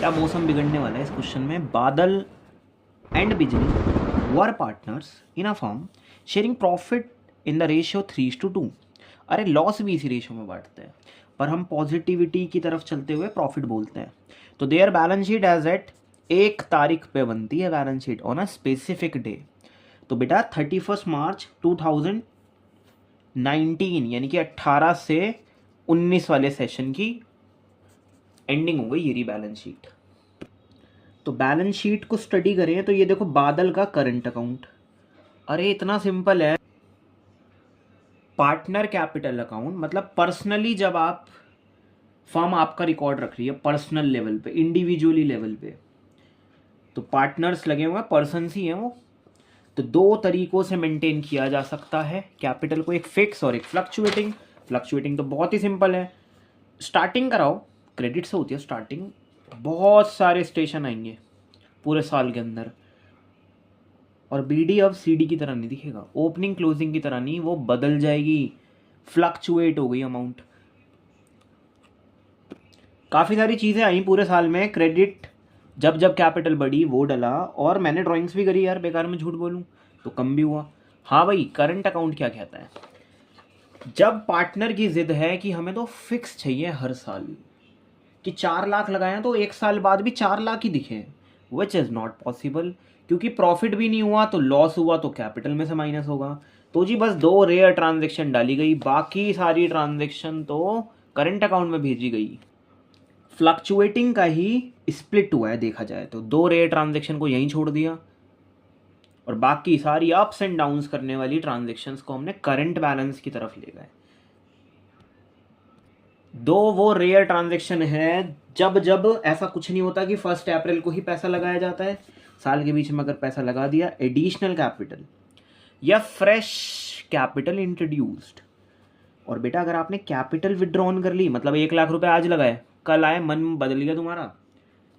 बेटा मौसम बिगड़ने वाला है इस क्वेश्चन में। बादल एंड बिजली वर partners in a form sharing profit in the ratio 3:2। अरे लॉस भी इसी रेशियो में बांटते हैं, पर हम पॉजिटिविटी की तरफ चलते हुए प्रॉफिट बोलते हैं। तो their balance sheet as at 1 तारीख पे बनती है balance sheet on a specific day. तो बेटा 31 मार्च 2019 यानी कि 18 से 19 वाले सेशन की एंडिंग हो गई ये रही बैलेंस शीट। तो बैलेंस शीट को स्टडी करें तो ये देखो बादल का करंट अकाउंट, अरे इतना सिंपल है। पार्टनर कैपिटल अकाउंट मतलब पर्सनली जब आप फर्म आपका रिकॉर्ड रख रही है पर्सनल लेवल पे, इंडिविजुअली लेवल पे, तो पार्टनर्स लगे हुए हैं, पर्सनस ही हैं वो। तो 2 तरीकों से मेंटेन किया जा सकता है कैपिटल को, एक फिक्स और एक फ्लक्चुएटिंग। फ्लक्चुएटिंग तो बहुत ही सिंपल है, स्टार्टिंग कराओ, क्रेडिट से होती है स्टार्टिंग। बहुत सारे स्टेशन आएंगे पूरे साल के अंदर, और बीडी अब सीडी की तरह नहीं दिखेगा, ओपनिंग क्लोजिंग की तरह नहीं, वो बदल जाएगी, फ्लक्चुएट हो गई अमाउंट। काफ़ी सारी चीज़ें आई पूरे साल में, क्रेडिट जब जब कैपिटल बढ़ी वो डला, और मैंने ड्राइंग्स भी करी यार, बेकार में झूठ बोलूँ तो कम भी हुआ। हाँ भाई, करंट अकाउंट क्या कहता है, जब पार्टनर की जिद है कि हमें तो फिक्स चाहिए हर साल, कि 4 लाख लगाए तो 1 साल बाद भी 4 लाख ही दिखे, विच इज़ नॉट पॉसिबल, क्योंकि प्रॉफिट भी नहीं हुआ तो लॉस हुआ तो कैपिटल में से माइनस होगा। तो जी बस 2 रेयर ट्रांजेक्शन डाली गई, बाकी सारी ट्रांजेक्शन तो करंट अकाउंट में भेजी गई। फ्लक्चुएटिंग का ही स्प्लिट हुआ है देखा जाए तो, 2 रेयर ट्रांजेक्शन को यहीं छोड़ दिया और बाकी सारी अप्स एंड डाउन्स करने वाली ट्रांजेक्शन्स को हमने करंट बैलेंस की तरफ ले गए। 2 वो रेयर ट्रांजेक्शन है जब जब ऐसा कुछ नहीं होता कि 1 अप्रैल को ही पैसा लगाया जाता है, साल के बीच में अगर पैसा लगा दिया, एडिशनल कैपिटल या फ्रेश कैपिटल इंट्रोड्यूस्ड। और बेटा अगर आपने कैपिटल विड्रॉन कर ली, मतलब 1 लाख रुपए आज लगाए, कल आए मन बदल गया तुम्हारा,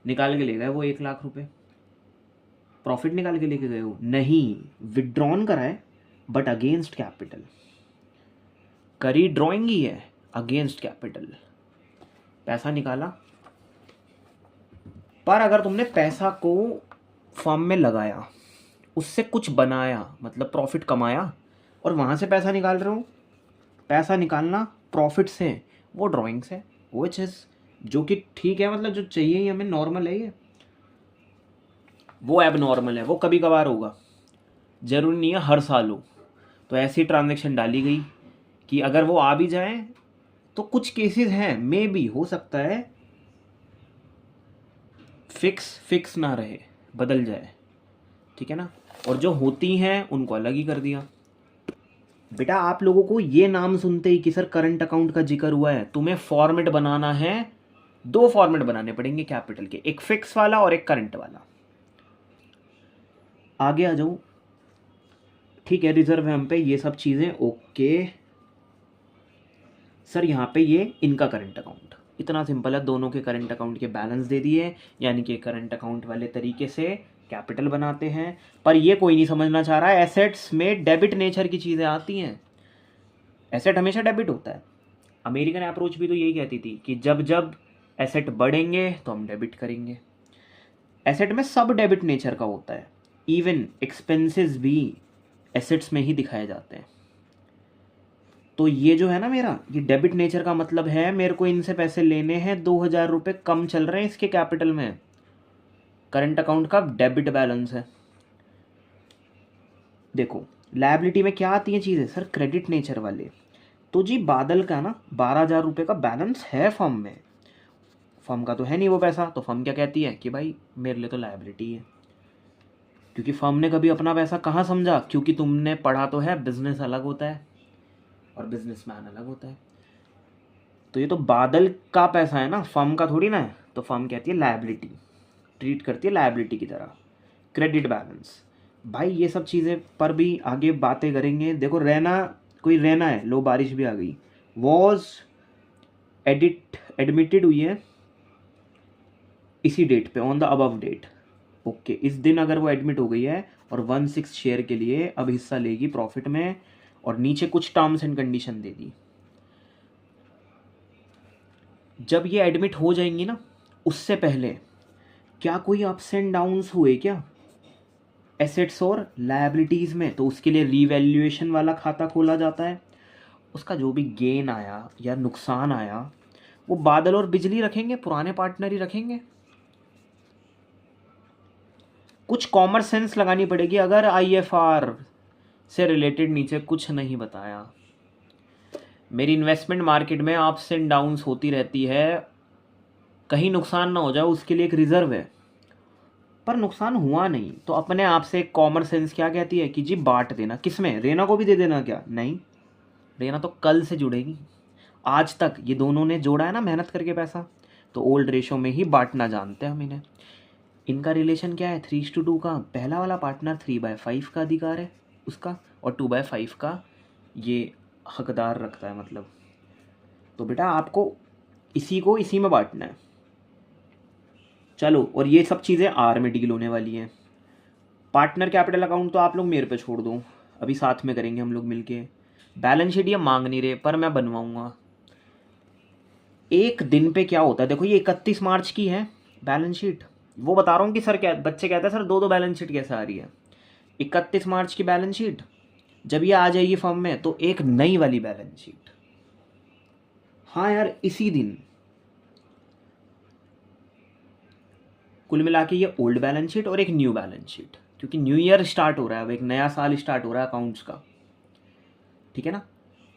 निकाल के ले गए वो 1 लाख रुपए, प्रॉफिट निकाल के लेके गए हो नहीं, विड्रॉन करा है बट अगेंस्ट कैपिटल, करी ड्रॉइंग ही है अगेंस्ट कैपिटल, पैसा निकाला। पर अगर तुमने पैसा को फर्म में लगाया, उससे कुछ बनाया, मतलब प्रॉफिट कमाया, और वहाँ से पैसा निकाल रहे हो, पैसा निकालना प्रॉफिट से वो ड्राइंग से, वो चीज़ जो कि ठीक है, मतलब जो चाहिए ही हमें, नॉर्मल है ये, वो एब नॉर्मल है, वो कभी कभार होगा, ज़रूरी नहीं है हर साल हो। तो ऐसी ट्रांजेक्शन डाली गई कि अगर वो आ भी जाए तो कुछ केसेस हैं, मे भी हो सकता है फिक्स ना रहे, बदल जाए, ठीक है ना, और जो होती हैं उनको अलग ही कर दिया। बेटा आप लोगों को ये नाम सुनते ही कि सर करंट अकाउंट का जिक्र हुआ है, तुम्हें फॉर्मेट बनाना है, 2 फॉर्मेट बनाने पड़ेंगे कैपिटल के, एक फिक्स वाला और एक करंट वाला। आगे आ जाऊं, ठीक है, रिजर्व है हम पे ये सब चीज़ें, ओके सर, यहाँ पे ये इनका करंट अकाउंट, इतना सिंपल है, दोनों के करंट अकाउंट के बैलेंस दे दिए, यानी कि करंट अकाउंट वाले तरीके से कैपिटल बनाते हैं। पर ये कोई नहीं समझना चाह रहा है, एसेट्स में डेबिट नेचर की चीज़ें आती हैं, एसेट हमेशा डेबिट होता है। अमेरिकन अप्रोच भी तो यही कहती थी कि जब जब एसेट बढ़ेंगे तो हम डेबिट करेंगे। एसेट में सब डेबिट नेचर का होता है, इवन एक्सपेंसेस भी एसेट्स में ही दिखाए जाते हैं। तो ये जो है ना मेरा, ये डेबिट नेचर का मतलब है मेरे को इनसे पैसे लेने हैं, 2,000 रुपये कम चल रहे हैं इसके कैपिटल में, करंट अकाउंट का डेबिट बैलेंस है। देखो लायबिलिटी में क्या आती है चीज़ें सर, क्रेडिट नेचर वाले। तो जी बादल का ना 12,000 रुपये का बैलेंस है फर्म में, फर्म का तो है नहीं वो पैसा, तो फर्म क्या कहती है कि भाई मेरे लिए तो लायबिलिटी है, क्योंकि फर्म ने कभी अपना पैसा कहाँ समझा, क्योंकि तुमने पढ़ा तो है बिजनेस अलग होता है और बिजनेसमैन अलग होता है। तो ये तो बादल का पैसा है ना, फर्म का थोड़ी ना है, तो फर्म कहती है लायबिलिटी, ट्रीट करती है लायबिलिटी की तरह। क्रेडिट बैलेंस, भाई ये सब चीज़ें पर भी आगे बातें करेंगे। देखो रहना, कोई रहना है, लो बारिश भी आ गई, वॉज एडमिटेड हुई है इसी डेट पे, on the above date, okay, इस दिन अगर वो एडमिट हो गई है और 1/6 शेयर के लिए अब हिस्सा लेगी प्रॉफिट में, और नीचे कुछ टर्म्स एंड कंडीशन दे दी। जब ये एडमिट हो जाएंगी ना, उससे पहले क्या कोई अप्स एंड डाउन्स हुए क्या एसेट्स और लायबिलिटीज़ में, तो उसके लिए रीवैल्यूएशन वाला खाता खोला जाता है। उसका जो भी गेन आया या नुकसान आया वो बादल और बिजली रखेंगे, पुराने पार्टनर ही रखेंगे। कुछ कॉमन सेंस लगानी पड़ेगी। अगर आईएफआर से रिलेटेड नीचे कुछ नहीं बताया, मेरी इन्वेस्टमेंट मार्केट में अप्स एंड डाउन्स होती रहती है, कहीं नुकसान ना हो जाए उसके लिए एक रिजर्व है, पर नुकसान हुआ नहीं तो अपने आप से एक कॉमन सेंस क्या कहती है कि जी बांट देना। किसमें? रेना को भी दे देना क्या? नहीं, रेना तो कल से जुड़ेगी। आज तक ये दोनों ने जोड़ा है ना मेहनत करके पैसा, तो ओल्ड रेशो में ही बांटना जानते हैं हम इन्हें। इनका रिलेशन क्या है? 3:2 का। पहला वाला पार्टनर 3/5 का अधिकार है उसका, और 2/5 का ये हकदार रखता है मतलब। तो बेटा आपको इसी को इसी में बांटना है। चलो, और ये सब चीज़ें आर में डील होने वाली हैं। पार्टनर कैपिटल अकाउंट तो आप लोग मेरे पे छोड़ दो, अभी साथ में करेंगे हम लोग मिलके। बैलेंस शीट ये मांग नहीं रहे पर मैं बनवाऊंगा। एक दिन पे क्या होता है देखो, ये 31 मार्च की है बैलेंस शीट। वो बता रहा हूँ कि सर क्या बच्चे कहते हैं सर दो बैलेंस शीट कैसे आ रही है। 31 मार्च की बैलेंस शीट जब ये आ जाएगी फॉर्म में तो एक नई वाली बैलेंस शीट। हाँ यार, इसी दिन। कुल मिला के ये ओल्ड बैलेंस शीट और एक न्यू बैलेंस शीट, क्योंकि न्यू ईयर स्टार्ट हो रहा है, अब एक नया साल स्टार्ट हो रहा है अकाउंट्स का, ठीक है ना।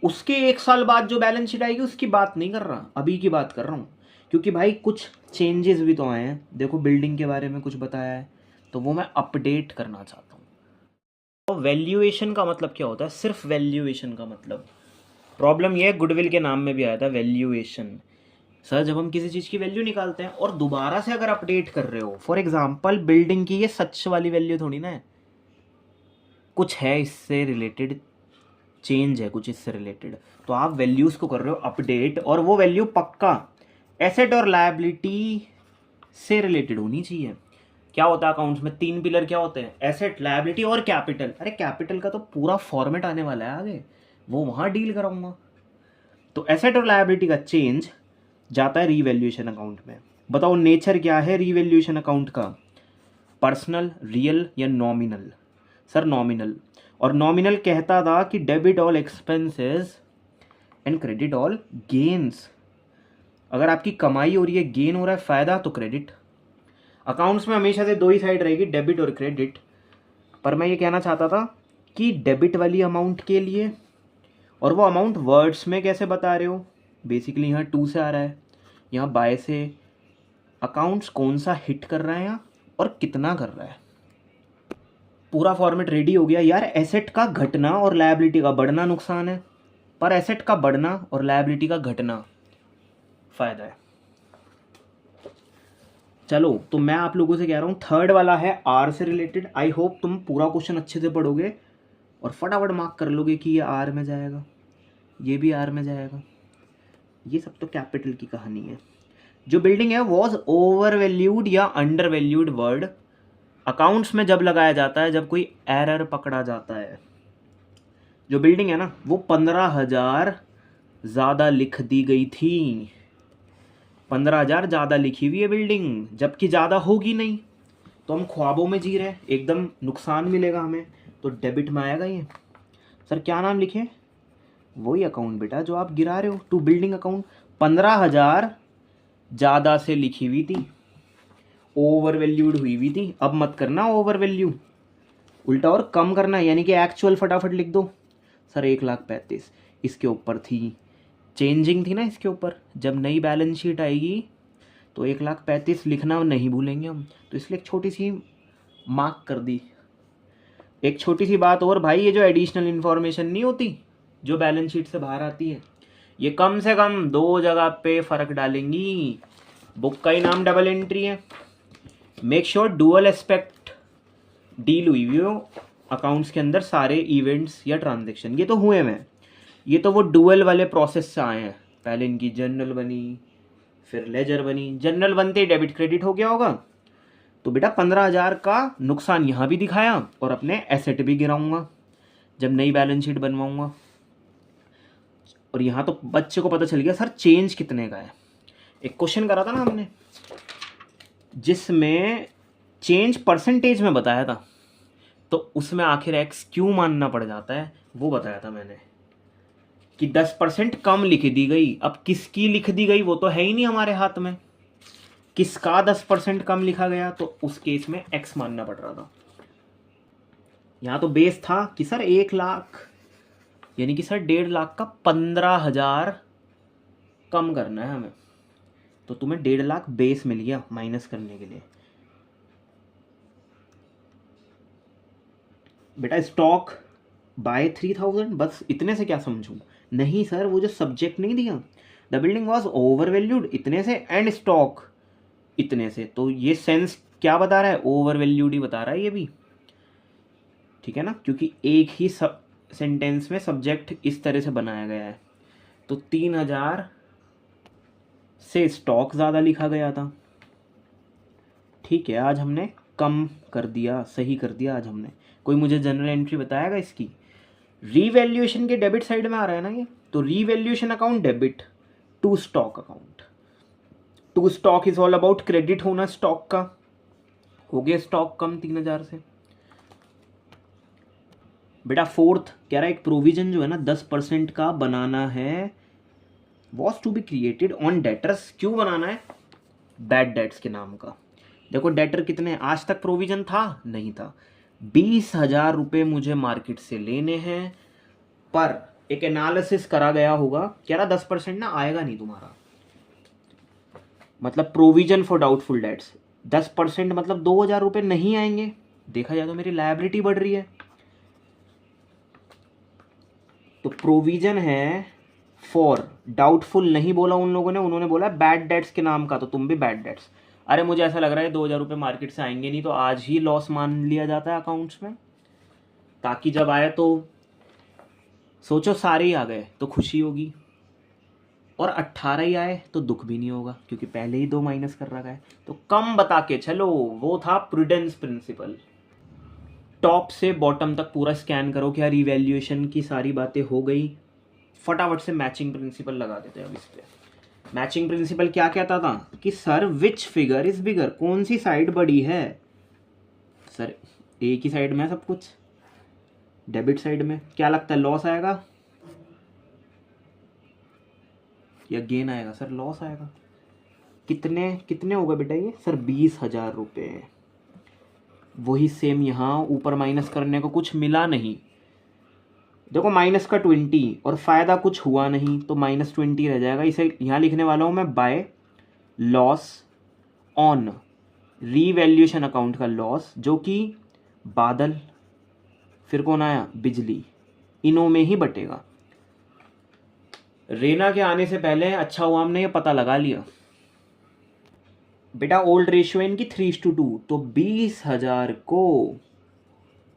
उसके एक साल बाद जो बैलेंस शीट आएगी उसकी बात नहीं कर रहा, अभी की बात कर रहा हूँ। क्योंकि भाई कुछ चेंजेस भी तो आए हैं। देखो बिल्डिंग के बारे में कुछ बताया है तो वो मैं अपडेट करना चाहता हूँ। तो वैल्यूएशन का मतलब क्या होता है? सिर्फ वैल्यूएशन का मतलब, प्रॉब्लम ये है गुडविल के नाम में भी आया था वैल्यूएशन। सर जब हम किसी चीज़ की वैल्यू निकालते हैं और दोबारा से अगर अपडेट कर रहे हो, फॉर एग्जांपल बिल्डिंग की, ये सच वाली वैल्यू थोड़ी ना है, कुछ है इससे रिलेटेड, चेंज है कुछ इससे रिलेटेड, तो आप वैल्यूज़ को कर रहे हो अपडेट, और वो वैल्यू पक्का एसेट और लायबिलिटी से रिलेटेड होनी चाहिए। क्या होता है अकाउंट्स में? 3 पिलर क्या होते हैं? एसेट, लायबिलिटी और कैपिटल। अरे कैपिटल का तो पूरा फॉर्मेट आने वाला है आगे, वो वहाँ डील कराऊंगा। तो एसेट और लायबिलिटी का चेंज जाता है रीवैल्यूएशन अकाउंट में। बताओ नेचर क्या है रीवैल्यूएशन अकाउंट का? पर्सनल, रियल या नॉमिनल? Sir nominal. और नॉमिनल कहता था कि debit all expenses and credit all gains. अगर आपकी कमाई हो रही है, गेन हो रहा है, फायदा, तो क्रेडिट। अकाउंट्स में हमेशा से दो ही साइड रहेगी, डेबिट और क्रेडिट। पर मैं ये कहना चाहता था कि डेबिट वाली अमाउंट के लिए, और वो अमाउंट वर्ड्स में कैसे बता रहे हो? बेसिकली यहाँ 2 से आ रहा है, यहाँ बाय से। अकाउंट्स कौन सा हिट कर रहा है यहाँ और कितना कर रहा है, पूरा फॉर्मेट रेडी हो गया यार। एसेट का घटना और लायबिलिटी का बढ़ना नुकसान है, पर एसेट का बढ़ना और लायबिलिटी का घटना फायदा है। चलो, तो मैं आप लोगों से कह रहा हूँ थर्ड वाला है आर से रिलेटेड। आई होप तुम पूरा क्वेश्चन अच्छे से पढ़ोगे और फटाफट मार्क कर लोगे कि ये आर में जाएगा, ये भी आर में जाएगा। ये सब तो कैपिटल की कहानी है। जो बिल्डिंग है वॉज ओवर वैल्यूड या अंडर वैल्यूड वर्ड अकाउंट्स में जब लगाया जाता है, जब कोई एरर पकड़ा जाता है। जो बिल्डिंग है ना वो 15,000 ज़्यादा लिख दी गई थी। 15,000 ज़्यादा लिखी हुई है बिल्डिंग, जबकि ज़्यादा होगी नहीं। तो हम ख्वाबों में जी रहे हैं, एकदम नुकसान मिलेगा हमें, तो डेबिट में आएगा ये। सर क्या नाम लिखे? वही अकाउंट बेटा जो आप गिरा रहे हो, टू बिल्डिंग अकाउंट। 15,000 ज़्यादा से लिखी हुई थी, ओवर वैल्यूड हुई थी। अब मत करना ओवर वैल्यू, उल्टा और कम करना है, यानी कि एक्चुअल फटाफट लिख दो। सर 1,35,000 इसके ऊपर थी, चेंजिंग थी ना इसके ऊपर। जब नई बैलेंस शीट आएगी तो 1,35,000 लिखना नहीं भूलेंगे हम, तो इसलिए एक छोटी सी मार्क कर दी। एक छोटी सी बात और भाई, ये जो एडिशनल इन्फॉर्मेशन नहीं होती जो बैलेंस शीट से बाहर आती है, ये कम से कम 2 जगह पे फ़र्क डालेंगी। बुक का ही नाम डबल एंट्री है, make sure dual aspect deal हुई हो अकाउंट्स के अंदर, सारे इवेंट्स या ट्रांजेक्शन। ये तो हुए हैं, ये तो वो डुअल वाले प्रोसेस से आए हैं। पहले इनकी जनरल बनी, फिर लेजर बनी, जनरल बनते ही डेबिट क्रेडिट हो गया होगा। तो बेटा 15,000 का नुकसान यहाँ भी दिखाया और अपने एसेट भी गिराऊंगा जब नई बैलेंस शीट बनवाऊंगा। और यहाँ तो बच्चे को पता चल गया सर चेंज कितने का है। एक क्वेश्चन करा था ना हमने, जिसमें चेंज परसेंटेज में बताया था, तो उसमें आखिर एक्स क्यों मानना पड़ जाता है वो बताया था मैंने कि 10% कम लिख दी गई। अब किसकी लिख दी गई वो तो है ही नहीं हमारे हाथ में, किसका 10% कम लिखा गया, तो उस केस में एक्स मानना पड़ रहा था। यहाँ तो बेस था कि सर 1 लाख, यानी कि सर 1.5 लाख का 15,000 कम करना है हमें, तो तुम्हें 1.5 लाख बेस मिल गया माइनस करने के लिए। बेटा स्टॉक बाय 3,000, बस इतने से क्या समझूं? नहीं सर, वो जो सब्जेक्ट नहीं दिया, the building was over valued इतने से एंड स्टॉक इतने से, तो ये सेंस क्या बता रहा है? ओवर वैल्यूड ही बता रहा है ये भी, ठीक है ना, क्योंकि एक ही सब सेंटेंस में सब्जेक्ट इस तरह से बनाया गया है। तो 3,000 से स्टॉक ज़्यादा लिखा गया था। ठीक है, आज हमने कम कर दिया, सही कर दिया आज हमने। कोई मुझे जनरल एंट्री बताएगा इसकी? रीवैल्यूएशन के डेबिट साइड में आ रहा है ना ये, तो revaluation account debit to stock account. To stock is all about credit होना स्टॉक का, हो गया स्टॉक कम 3,000 से। बेटा फोर्थ कह रहा है एक प्रोविजन जो है ना 10% का बनाना है, was to be created on debtors. क्यों बनाना है? बैड डेट्स के नाम का। देखो डेटर कितने, आज तक प्रोविजन था नहीं था, 20,000 रुपये मुझे मार्केट से लेने हैं, पर एक एनालिसिस करा गया होगा, कह रहा 10% ना आएगा नहीं तुम्हारा, मतलब प्रोविजन फॉर डाउटफुल डेट्स 10% मतलब 2,000 रुपये नहीं आएंगे। देखा जाए तो मेरी लायबिलिटी बढ़ रही है, तो प्रोविजन है फॉर डाउटफुल नहीं बोला उन लोगों ने, उन्होंने बोला बैड डेट्स के नाम का, तो तुम भी बैड डेट्स। अरे मुझे ऐसा लग रहा है 2,000 रुपये मार्केट से आएंगे नहीं, तो आज ही लॉस मान लिया जाता है अकाउंट्स में, ताकि जब आए तो सोचो सारे ही आ गए तो खुशी होगी, और 18 ही आए तो दुख भी नहीं होगा, क्योंकि पहले ही 2 माइनस कर रखा है। तो कम बता के चलो, वो था प्रूडेंस प्रिंसिपल। टॉप से बॉटम तक पूरा स्कैन करो, क्या रिवैल्यूएशन की सारी बातें हो गई। फटाफट से मैचिंग प्रिंसिपल लगा देते हैं अब इस पे। मैचिंग प्रिंसिपल क्या कहता था कि sir which figure is bigger, कौन सी साइड बड़ी है? सर एक ही साइड में सब कुछ, डेबिट साइड में। क्या लगता है लॉस आएगा या गेन आएगा? सर लॉस आएगा। कितने कितने होगा बेटा ये? सर 20,000 रुपये। वही सेम यहाँ ऊपर माइनस करने को कुछ मिला नहीं, देखो माइनस का 20 और फायदा कुछ हुआ नहीं, तो -20 रह जाएगा। इसे यहाँ लिखने वाला हूँ मैं by loss on revaluation account का लॉस, जो कि बादल, फिर कौन आया? बिजली, इनों में ही बटेगा। रेना के आने से पहले अच्छा हुआ हमने ये पता लगा लिया। बेटा ओल्ड रेशियो इनकी 3:2, तो 20,000 को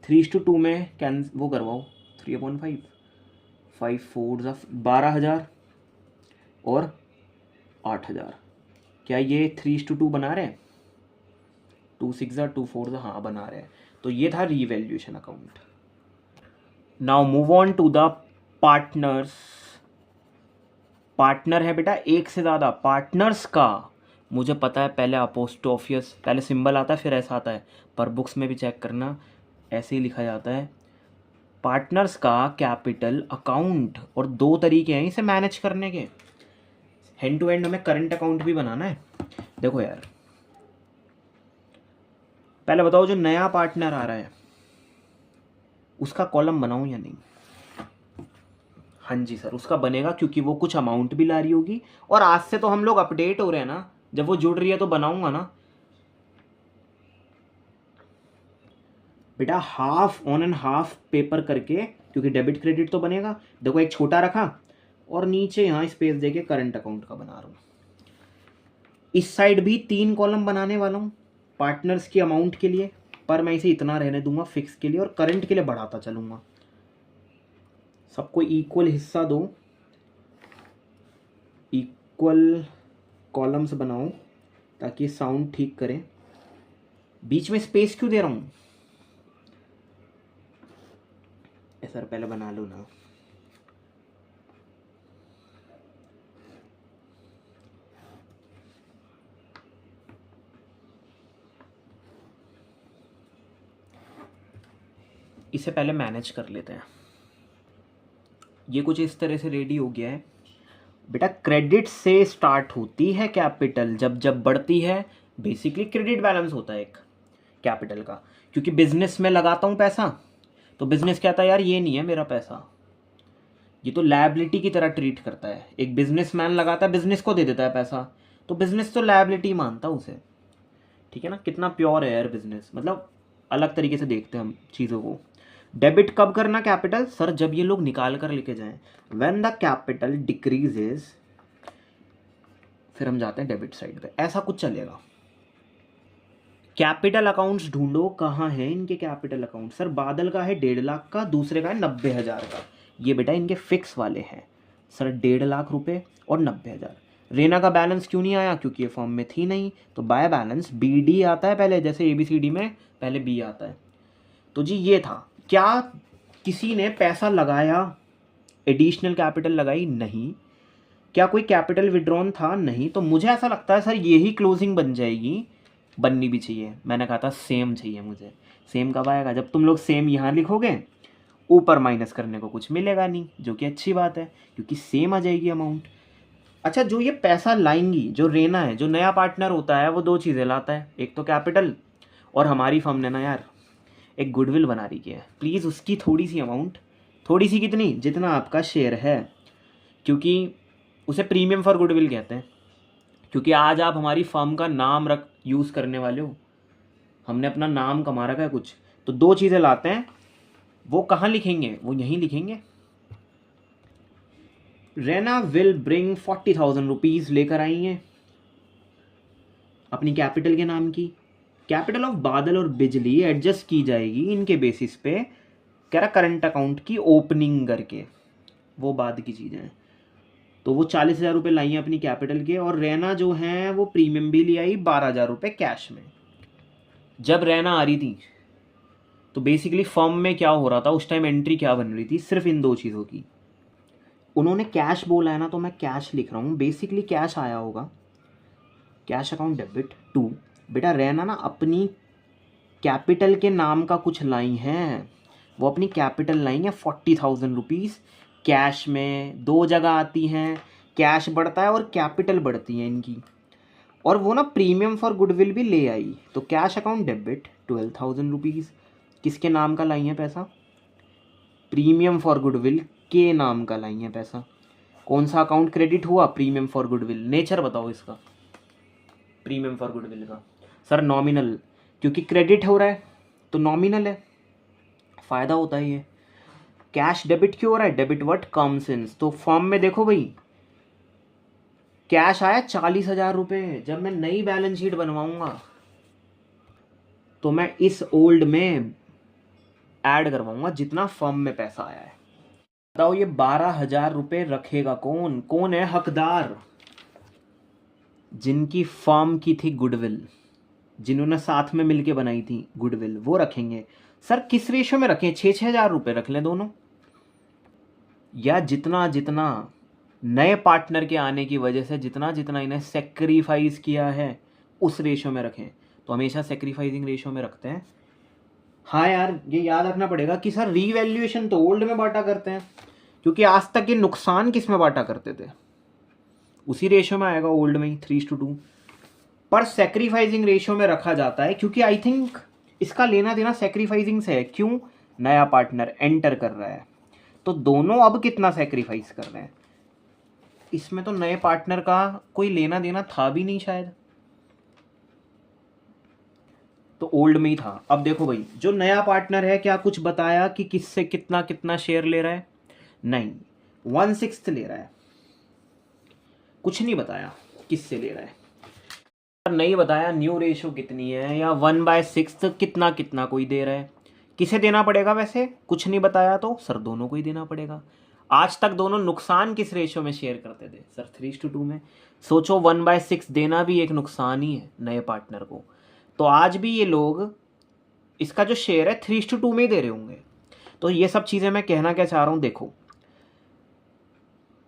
3:2 में वो करवाओ, 3/5, 5 4 12,000 और 8,000। क्या ये 3:2 बना रहे हैं? 2 6 2 4, हाँ बना रहे हैं। तो ये था revaluation account. Now move on to the partners. Partner है बेटा एक से ज़्यादा, पार्टनर्स का मुझे पता है पहले अपोस्ट्रोफियस, पहले सिंबल आता है फिर ऐसा आता है, पर बुक्स में भी चेक करना ऐसे ही लिखा जाता है। पार्टनर्स का कैपिटल अकाउंट, और 2 तरीके हैं इसे मैनेज करने के। हैंड टू हैंड हमें करंट अकाउंट भी बनाना है। देखो यार, पहले बताओ जो नया पार्टनर आ रहा है उसका कॉलम बनाऊं या नहीं? हाँ जी सर, उसका बनेगा, क्योंकि वो कुछ अमाउंट भी ला रही होगी, और आज से तो हम लोग अपडेट हो रहे हैं ना, जब वो जुड़ रही है तो बनाऊंगा ना बेटा। Half on and half paper करके, क्योंकि डेबिट क्रेडिट तो बनेगा। देखो एक छोटा रखा और नीचे यहाँ स्पेस देके करंट अकाउंट का बना रहा हूँ। इस साइड भी 3 कॉलम बनाने वाला हूँ पार्टनर्स की अमाउंट के लिए, पर मैं इसे इतना रहने दूंगा फिक्स के लिए, और करंट के लिए बढ़ाता चलूंगा। सबको इक्वल हिस्सा दो, इक्वल कॉलम्स बनाओ ताकि साउंड ठीक करें। बीच में स्पेस क्यों दे रहा हूँ? सर पहले बना लो ना। इसे पहले मैनेज कर लेते हैं। ये कुछ इस तरह से रेडी हो गया है बेटा। क्रेडिट से स्टार्ट होती है कैपिटल, जब जब बढ़ती है बेसिकली क्रेडिट बैलेंस होता है एक कैपिटल का, क्योंकि बिजनेस में लगाता हूँ पैसा तो बिजनेस कहता है यार ये नहीं है मेरा पैसा, ये तो लायबिलिटी की तरह ट्रीट करता है। एक बिजनेसमैन लगाता है, बिजनेस को दे देता है पैसा, तो बिजनेस तो लायबिलिटी मानता है उसे। ठीक है ना, कितना प्योर है यार बिजनेस, मतलब अलग तरीके से देखते हैं हम चीज़ों को। डेबिट कब करना कैपिटल? सर जब ये लोग निकाल कर लेके जाएं, व्हेन द कैपिटल डिक्रीजेज, फिर हम जाते हैं डेबिट साइड पे, ऐसा कुछ चलेगा। कैपिटल अकाउंट्स ढूंढो, कहाँ है इनके कैपिटल अकाउंट? सर बादल का है 1.5 लाख का, दूसरे का है 90,000 का। ये बेटा इनके फिक्स वाले हैं सर, 1.5 लाख रुपए और 90,000। रेना का बैलेंस क्यों नहीं आया? क्योंकि ये फॉर्म में थी नहीं, तो बाय बैलेंस BD आता है पहले, जैसे ABCD में पहले B आता है। तो जी ये था। क्या किसी ने पैसा लगाया, एडिशनल कैपिटल लगाई? नहीं। क्या कोई कैपिटल विड्रॉन था? नहीं। तो मुझे ऐसा लगता है सर यही क्लोजिंग बन जाएगी, बननी भी चाहिए। मैंने कहा था सेम चाहिए मुझे। सेम कब आएगा? जब तुम लोग सेम यहाँ लिखोगे, ऊपर माइनस करने को कुछ मिलेगा नहीं, जो कि अच्छी बात है क्योंकि सेम आ जाएगी अमाउंट। अच्छा, जो ये पैसा लाएंगी, जो रेना है, जो नया पार्टनर होता है, वो 2 चीज़ें लाता है, एक तो कैपिटल, और हमारी फर्म ने ना यार एक गुडविल बना रही है, प्लीज़ उसकी थोड़ी सी अमाउंट, थोड़ी सी कितनी, जितना आपका शेयर है, क्योंकि उसे प्रीमियम फॉर गुडविल कहते हैं, क्योंकि आज आप हमारी फर्म का नाम यूज़ करने वाले हो, हमने अपना नाम कमा रखा है कुछ, तो 2 चीज़ें लाते हैं। वो कहाँ लिखेंगे? वो यहीं लिखेंगे। रेना विल ब्रिंग 40,000 रुपीज़ लेकर आई हैं अपनी कैपिटल के नाम की। कैपिटल ऑफ बादल और बिजली एडजस्ट की जाएगी इनके बेसिस पे, कह रहा करंट अकाउंट की ओपनिंग करके, वो बाद की चीज़ें हैं। तो वो 40,000 रुपये लाई हैं अपनी कैपिटल के, और रैना जो है वो प्रीमियम भी ले आई 12,000 रुपये कैश में। जब रैना आ रही थी तो बेसिकली फर्म में क्या हो रहा था उस टाइम, एंट्री क्या बन रही थी? सिर्फ इन 2 चीज़ों की। उन्होंने कैश बोला है ना, तो मैं कैश लिख रहा हूँ, बेसिकली कैश आया होगा, कैश अकाउंट डेबिट टू। बेटा रैना ना अपनी कैपिटल के नाम का कुछ लाई हैं, वो अपनी कैपिटल लाई हैं 40,000 रुपीज़ कैश में। 2 जगह आती हैं, कैश बढ़ता है और कैपिटल बढ़ती है इनकी, और वो ना प्रीमियम फॉर गुडविल भी ले आई। तो कैश अकाउंट डेबिट 12,000 रुपीज़, किसके नाम का लाई है पैसा? प्रीमियम फॉर गुडविल के नाम का लाई है पैसा। कौन सा अकाउंट क्रेडिट हुआ? Premium for goodwill. नेचर बताओ इसका, प्रीमियम फॉर गुडविल का? सर नॉमिनल, क्योंकि क्रेडिट हो रहा है तो नॉमिनल है, फ़ायदा होता है ये। कैश डेबिट क्यों हो रहा है? Debit what comes in. तो फॉर्म में देखो भाई, कैश आया 40,000 रुपये। जब मैं नई बैलेंस शीट बनवाऊंगा तो मैं इस ओल्ड में ऐड करवाऊंगा जितना फर्म में पैसा आया है। बताओ ये 12,000 रुपये रखेगा कौन? कौन है हकदार? जिनकी फर्म की थी गुडविल, जिन्होंने साथ में मिलके बनाई थी गुडविल, वो रखेंगे। सर किस रेशो में रखें? 6,000 रुपये रख लें दोनों, या जितना जितना नए पार्टनर के आने की वजह से जितना जितना इन्हें सेक्रीफाइस किया है उस रेशो में रखें। तो हमेशा सेक्रीफाइसिंग रेशो में रखते हैं। हाँ यार ये याद रखना पड़ेगा कि सर रीवैल्यूएशन तो ओल्ड में बांटा करते हैं, क्योंकि आज तक ये नुकसान किस में बांटा करते थे? उसी रेशो में आएगा, ओल्ड में ही 3:2। पर सेक्रीफाइसिंग रेशो में रखा जाता है क्योंकि आई थिंक इसका लेना देना सेक्रीफाइसिंग से है। क्यों? नया पार्टनर एंटर कर रहा है, तो दोनों अब कितना सेक्रीफाइस कर रहे हैं। इसमें तो नए पार्टनर का कोई लेना देना था भी नहीं शायद, तो ओल्ड में ही था। अब देखो भाई, जो नया पार्टनर है, क्या कुछ बताया कि किससे कितना कितना शेयर ले रहा है? नहीं, 1/6 ले रहा है, कुछ नहीं बताया किससे ले रहा है, नहीं बताया न्यू रेशो कितनी है, या 1/6 कितना कितना कोई दे रहा है। किसे देना पड़ेगा वैसे? कुछ नहीं बताया, तो सर दोनों को ही देना पड़ेगा। आज तक दोनों नुकसान किस रेशो में शेयर करते थे? सर 3:2 में। सोचो 1/6 देना भी एक नुकसान ही है नए पार्टनर को, तो आज भी ये लोग इसका जो शेयर है 3:2 में ही दे रहे होंगे। तो ये सब चीज़ें मैं कहना क्या चाह रहा हूँ, देखो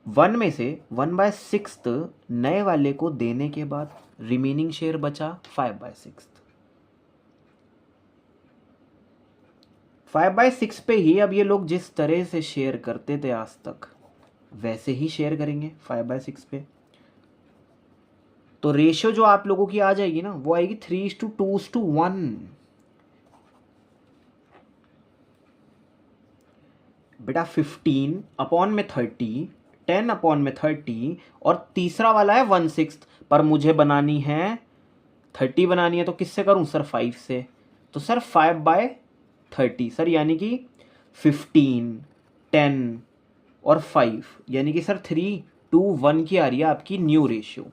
1 में से 1/6 नए वाले को देने के बाद रिमेनिंग शेयर बचा 5/6। 5/6 पे ही अब ये लोग जिस तरह से शेयर करते थे आज तक वैसे ही शेयर करेंगे 5/6 पे। तो रेशियो जो आप लोगों की आ जाएगी ना वो आएगी 3:2:1। बेटा 15 अपॉन में 30, 10 अपॉन में 30 और तीसरा वाला है 1/6। पर मुझे बनानी है 30 बनानी है तो किससे करूं सर 5 से। तो सर 5/30 सर यानी कि 15, 10 और 5 यानी कि सर 3:1 की आ रही है आपकी न्यू रेशियो।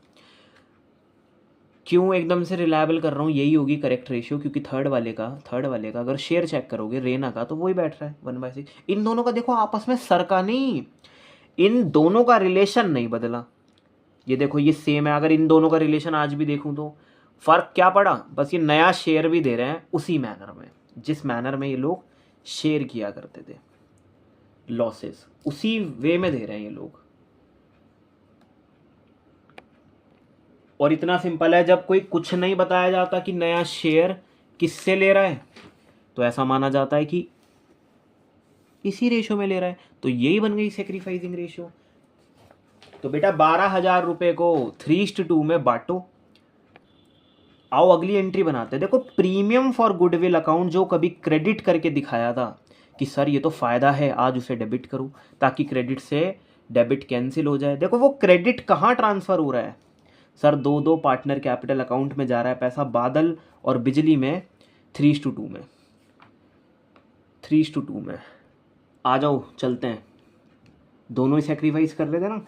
क्यों एकदम से रिलायबल कर रहा हूँ, यही होगी करेक्ट रेशियो क्योंकि थर्ड वाले का अगर शेयर चेक करोगे रेना का तो वही बैठ रहा है 1/6। इन दोनों का देखो आपस में सर का नहीं, इन दोनों का रिलेशन नहीं बदला। ये देखो ये सेम है। अगर इन दोनों का रिलेशन आज भी देखूं तो फर्क क्या पड़ा, बस ये नया शेयर भी दे रहे हैं उसी मैनर में जिस मैनर में ये लोग शेयर किया करते थे। लॉसेस उसी वे में दे रहे हैं ये लोग। और इतना सिंपल है, जब कोई कुछ नहीं बताया जाता कि नया शेयर किससे ले रहा है तो ऐसा माना जाता है कि इसी रेशो में ले रहा है। तो यही बन गई सेक्रीफाइसिंग रेशियो। तो बेटा 12,000 रुपए को 3:2 में बांटो। आओ अगली एंट्री बनाते हैं। देखो प्रीमियम फॉर गुडविल अकाउंट जो कभी क्रेडिट करके दिखाया था कि सर ये तो फायदा है, आज उसे डेबिट करूं ताकि क्रेडिट से डेबिट कैंसिल हो जाए। देखो वो क्रेडिट कहाँ ट्रांसफर हो रहा है सर, दो पार्टनर कैपिटल अकाउंट में जा रहा है पैसा, बादल और बिजली में 3:2 में। 3:2 में आ जाओ चलते हैं। दोनों ही सेक्रीफाइस कर रहे थे ना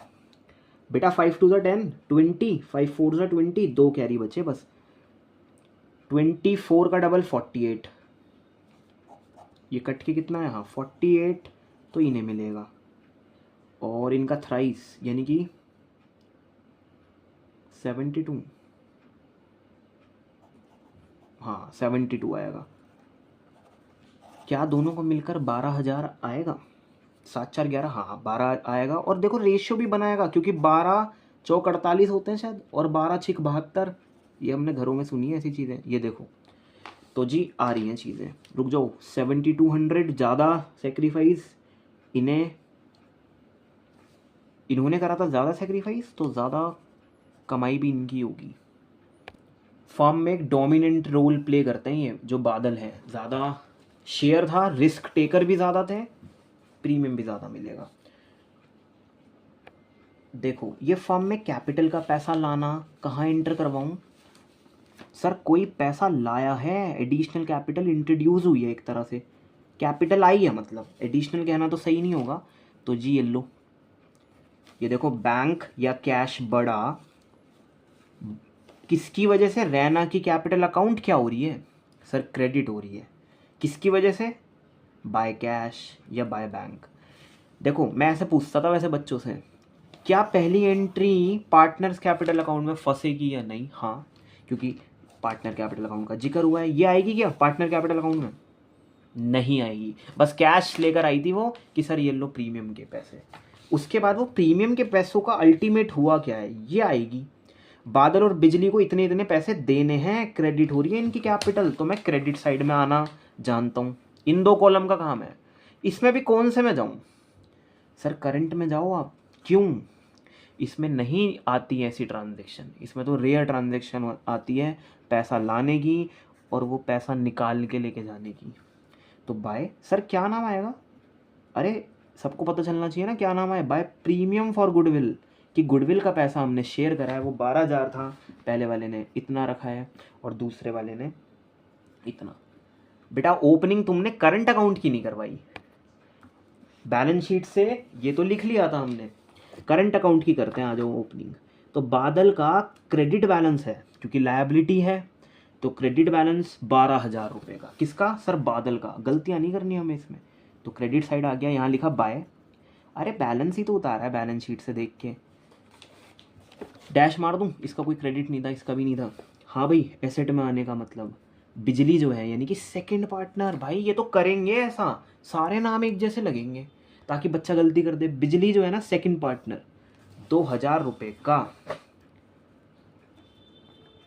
बेटा। 5×2 = 10, 20, 5×4 = 20, 2 कैरी बचे बस। 24 का डबल 48, ये कट के कितना है, हाँ 48 तो इन्हें मिलेगा। और इनका थ्राइस यानी कि 72, हाँ 72 आएगा। क्या दोनों को मिलकर 12,000 आएगा। 7×4 = 11, हाँ 12 आएगा। और देखो रेशियो भी बनाएगा क्योंकि 12×4 = 48 होते हैं शायद, और 12×6 = 72। ये हमने घरों में सुनी है ऐसी चीज़ें। ये देखो तो जी आ रही हैं चीज़ें। रुक जाओ 7200 ज़्यादा सेक्रीफाइस इन्होंने करा था ज़्यादा सेक्रीफाइस तो ज़्यादा कमाई भी इनकी होगी। फर्म में एक डोमिनेंट रोल प्ले करते हैं ये जो बादल है। ज़्यादा शेयर था, रिस्क टेकर भी ज़्यादा थे, प्रीमियम भी ज़्यादा मिलेगा। देखो ये फर्म में कैपिटल का पैसा लाना कहाँ एंटर करवाऊँ सर, कोई पैसा लाया है, एडिशनल कैपिटल इंट्रोड्यूस हुई है, एक तरह से कैपिटल आई है, मतलब एडिशनल कहना तो सही नहीं होगा। तो जी ये लो, ये देखो बैंक या कैश बढ़ा किसकी वजह से, रैना की कैपिटल अकाउंट क्या हो रही है सर, क्रेडिट हो रही है। किसकी वजह से, बाय कैश या बाय बैंक। देखो मैं ऐसे पूछता था वैसे बच्चों से, क्या पहली एंट्री पार्टनर्स कैपिटल अकाउंट में फंसेगी या नहीं। हाँ क्योंकि पार्टनर कैपिटल अकाउंट का जिक्र हुआ है। ये आएगी क्या पार्टनर कैपिटल अकाउंट में, नहीं आएगी। बस कैश लेकर आई थी वो कि सर ये लो प्रीमियम के पैसे। उसके बाद वो प्रीमियम के पैसों का अल्टीमेट हुआ क्या है ये आएगी। बादल और बिजली को इतने इतने पैसे देने हैं, क्रेडिट हो रही है इनकी कैपिटल, तो मैं क्रेडिट साइड में आना जानता हूँ। इन दो कॉलम का काम है। इसमें भी कौन से में जाऊँ सर, करंट में जाओ आप। क्यों, इसमें नहीं आती है ऐसी ट्रांजैक्शन, इसमें तो रेयर ट्रांजैक्शन आती है पैसा लाने की और वो पैसा निकाल के लेके जाने की। तो बाय सर क्या नाम आएगा, अरे सबको पता चलना चाहिए ना क्या नाम है, बाय प्रीमियम फॉर गुडविल, कि गुडविल का पैसा हमने शेयर करा है। वो 12,000 था, पहले वाले ने इतना रखा है और दूसरे वाले ने इतना। बेटा ओपनिंग तुमने करंट अकाउंट की नहीं करवाई, बैलेंस शीट से ये तो लिख लिया था हमने, करंट अकाउंट की करते हैं। आ जाओ ओपनिंग। तो बादल का क्रेडिट बैलेंस है क्योंकि लायबिलिटी है, तो क्रेडिट बैलेंस 12,000 रुपये का। किसका सर, बादल का। गलतियाँ नहीं करनी हमें इसमें। तो क्रेडिट साइड आ गया, यहाँ लिखा बाय। अरे बैलेंस ही तो उतारा है बैलेंस शीट से देख के, डैश मार दूँ। इसका कोई क्रेडिट नहीं था, इसका भी नहीं था। हाँ भाई एसेट में आने का मतलब बिजली जो है यानी कि सेकंड पार्टनर। भाई ये तो करेंगे ऐसा, सारे नाम एक जैसे लगेंगे ताकि बच्चा गलती कर दे। बिजली जो है ना सेकंड पार्टनर, 2,000 रुपये का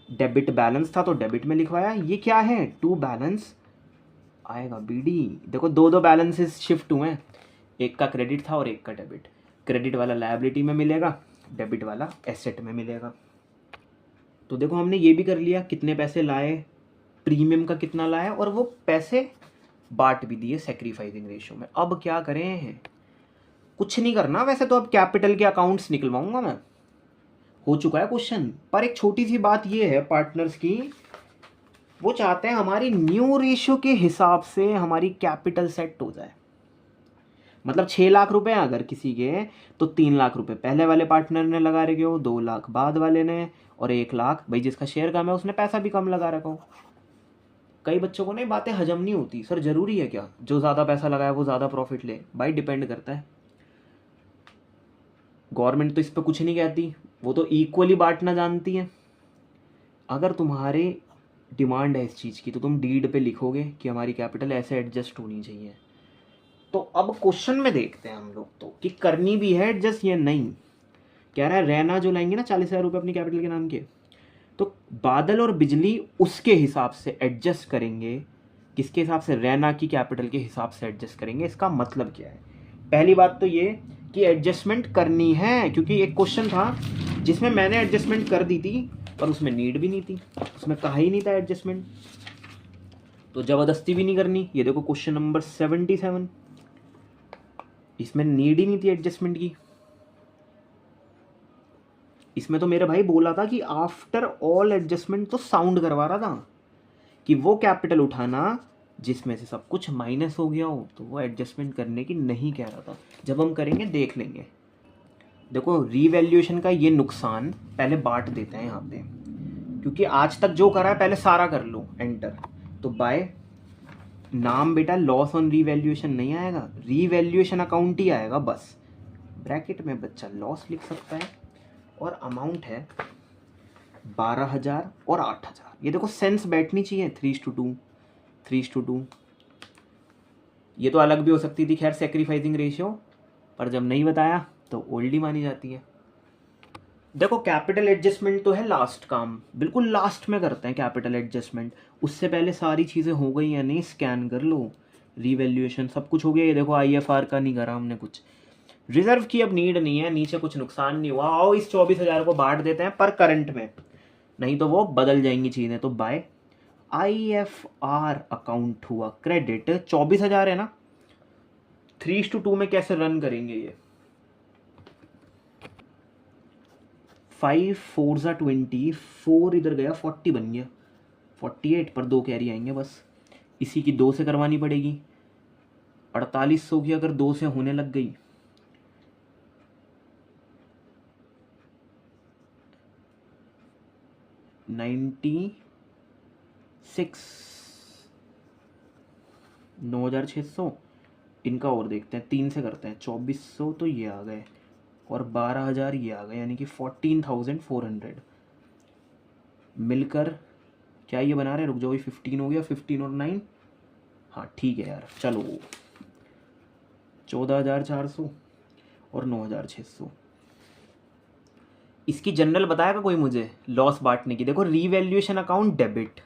डेबिट बैलेंस था तो डेबिट में लिखवाया। ये क्या है, टू बैलेंस आएगा BD। देखो दो दो बैलेंसेस शिफ्ट हुए हैं, एक का क्रेडिट था और एक का डेबिट। क्रेडिट वाला लायबिलिटी में मिलेगा, डेबिट वाला एसेट में मिलेगा। तो देखो हमने ये भी कर लिया, कितने पैसे लाए, प्रीमियम का कितना लाया, और वो पैसे बांट भी दिए सैक्रिफाइसिंग रेशियो में। अब क्या करें, कुछ नहीं करना वैसे तो, अब कैपिटल के अकाउंट्स निकलवाऊंगा मैं, हो चुका है क्वेश्चन। पर एक छोटी सी बात ये है पार्टनर्स की, वो चाहते हैं हमारी न्यू रेशियो के हिसाब से हमारी कैपिटल सेट हो जाए। मतलब 6 लाख रुपए अगर किसी के, तो 3 लाख रुपए पहले वाले पार्टनर ने लगा रखे हो, 2 लाख बाद वाले ने, और 1 लाख भाई जिसका शेयर कम है उसने पैसा भी कम लगा रखा हो। कई बच्चों को नहीं बातें हजम नहीं होती। सर जरूरी है क्या जो ज़्यादा पैसा लगाया वो ज़्यादा प्रॉफिट ले? भाई डिपेंड करता है। गवर्नमेंट तो इस पर कुछ नहीं कहती, वो तो इक्वली बांटना जानती है। अगर तुम्हारे डिमांड है इस चीज़ की तो तुम डीड पे लिखोगे कि हमारी कैपिटल ऐसे एडजस्ट होनी चाहिए। तो अब क्वेश्चन में देखते हैं हम लोग तो कि करनी भी है एडजस्ट या नहीं। कह रहा है रैना जो लाएंगे ना 40,000 रुपये अपनी कैपिटल के नाम के, तो बादल और बिजली उसके हिसाब से एडजस्ट करेंगे। किसके हिसाब से? रैना की कैपिटल के हिसाब से एडजस्ट करेंगे। इसका मतलब क्या है? पहली बात तो ये कि एडजस्टमेंट करनी है, क्योंकि एक क्वेश्चन था जिसमें मैंने एडजस्टमेंट कर दी थी पर उसमें नीड भी नहीं थी, उसमें कहा ही नहीं था एडजस्टमेंट, तो ज़बरदस्ती भी नहीं करनी। ये देखो क्वेश्चन नंबर 77, इसमें नीड ही नहीं थी एडजस्टमेंट की। इसमें तो मेरे भाई बोला था कि आफ्टर ऑल एडजस्टमेंट, तो साउंड करवा रहा था कि वो कैपिटल उठाना जिसमें से सब कुछ माइनस हो गया हो, तो वो एडजस्टमेंट करने की नहीं कह रहा था। जब हम करेंगे देख लेंगे। देखो रीवैल्यूएशन का ये नुकसान पहले बांट देते हैं यहाँ पे, क्योंकि आज तक जो करा है पहले सारा कर लो, एंटर। तो बाय नाम बेटा लॉस ऑन रीवैल्यूएशन नहीं आएगा, रीवैल्यूएशन अकाउंट ही आएगा बस। ब्रैकेट में बच्चा लॉस लिख सकता है, और अमाउंट है 12,000 और 8,000। ये देखो सेंस बैठनी चाहिए 3:2, 3:2। ये तो अलग भी हो सकती थी खैर सैक्रिफाइसिंग रेशियो, पर जब नहीं बताया तो ओल्ड ही मानी जाती है। देखो कैपिटल एडजस्टमेंट तो है लास्ट काम, बिल्कुल लास्ट में करते हैं कैपिटल एडजस्टमेंट। उससे पहले सारी चीज़ें हो गई या नहीं स्कैन कर लो, रीवैल्यूएशन सब कुछ हो गया। ये देखो IFR का नहीं करा हमने कुछ, रिजर्व की अब नीड नहीं है, नीचे कुछ नुकसान नहीं हुआ। आओ इस 24,000 को बांट देते हैं पर करंट में, नहीं तो वो बदल जाएंगी चीज़ें। तो बाय IFR अकाउंट हुआ क्रेडिट, 24,000 है ना, 3:2 में कैसे रन करेंगे ये? 5 4 20, 4 इधर गया 40 बन गया, 48 पर 2 कैरी आएंगे बस। इसी की 2 से करवानी पड़ेगी, 4800 की अगर 2 से होने लग गई, $96, 9,600। इनका और देखते हैं, 3 से करते हैं, 2,400 तो ये आ गए, और 12,000 ये आ गए, यानी कि 14,400 मिलकर क्या ये बना रहे हैं? रुक जाओ, 15 हो गया, 15 और 9, हाँ ठीक है यार चलो, 14,400 और 9,600। इसकी जनरल बताएगा कोई मुझे लॉस बांटने की? देखो revaluation account debit,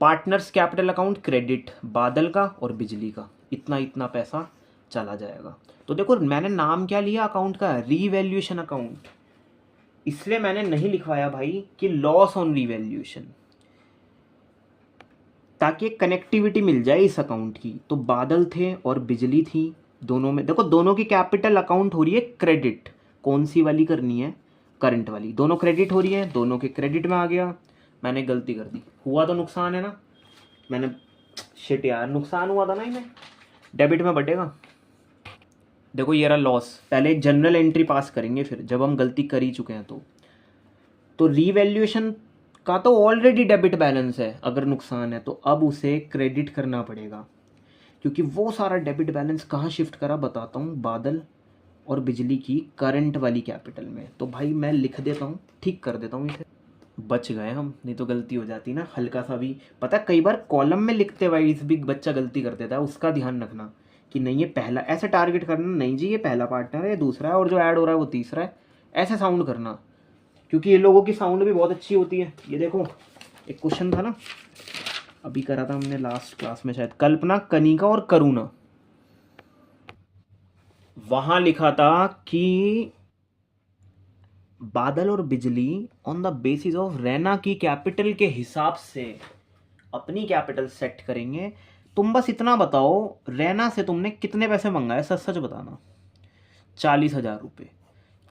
partners capital account credit, बादल का और बिजली का इतना इतना पैसा चला जाएगा। तो देखो मैंने नाम क्या लिया अकाउंट का? Revaluation account. इसलिए मैंने नहीं लिखवाया भाई कि लॉस ऑन रीवैल्यूएशन, ताकि एक कनेक्टिविटी मिल जाए इस अकाउंट की। तो बादल थे और बिजली थी, दोनों में देखो दोनों की कैपिटल अकाउंट हो रही है क्रेडिट। कौन सी वाली करनी है? करंट वाली। दोनों क्रेडिट हो रही है, दोनों के क्रेडिट में आ गया। मैंने गलती कर दी, हुआ तो नुकसान है ना, मैंने शिट यार नुकसान हुआ था ना, इन्हें डेबिट में बढ़ेगा। देखो ये रहा लॉस, पहले एक जनरल एंट्री पास करेंगे फिर जब हम गलती कर ही चुके हैं तो रीवैल्यूएशन का तो ऑलरेडी डेबिट बैलेंस है, अगर नुकसान है तो अब उसे क्रेडिट करना पड़ेगा, क्योंकि वो सारा डेबिट बैलेंस कहाँ शिफ्ट करा बताता हूँ, बादल और बिजली की करंट वाली कैपिटल में। तो भाई मैं लिख देता हूँ, ठीक कर देता हूँ इसे, बच गए हम, नहीं तो गलती हो जाती ना हल्का सा भी। पता है कई बार कॉलम में लिखते वाइज भी बच्चा गलती कर देता है, उसका ध्यान रखना कि नहीं ये पहला, ऐसे टारगेट करना नहीं जी ये पहला पार्टनर है, ये दूसरा है, और जो ऐड हो रहा है वो तीसरा है, ऐसे साउंड करना, क्योंकि ये लोगों की साउंड भी बहुत अच्छी होती है। ये देखो एक क्वेश्चन था ना, अभी करा था हमने लास्ट क्लास में शायद, कल्पना, कनिका और करुणा। वहां लिखा था कि बादल और बिजली on the basis of Raina की कैपिटल के हिसाब से अपनी कैपिटल सेट करेंगे। तुम बस इतना बताओ, रैना से तुमने कितने पैसे मंगाए, सच सच बताना। 40,000 रुपये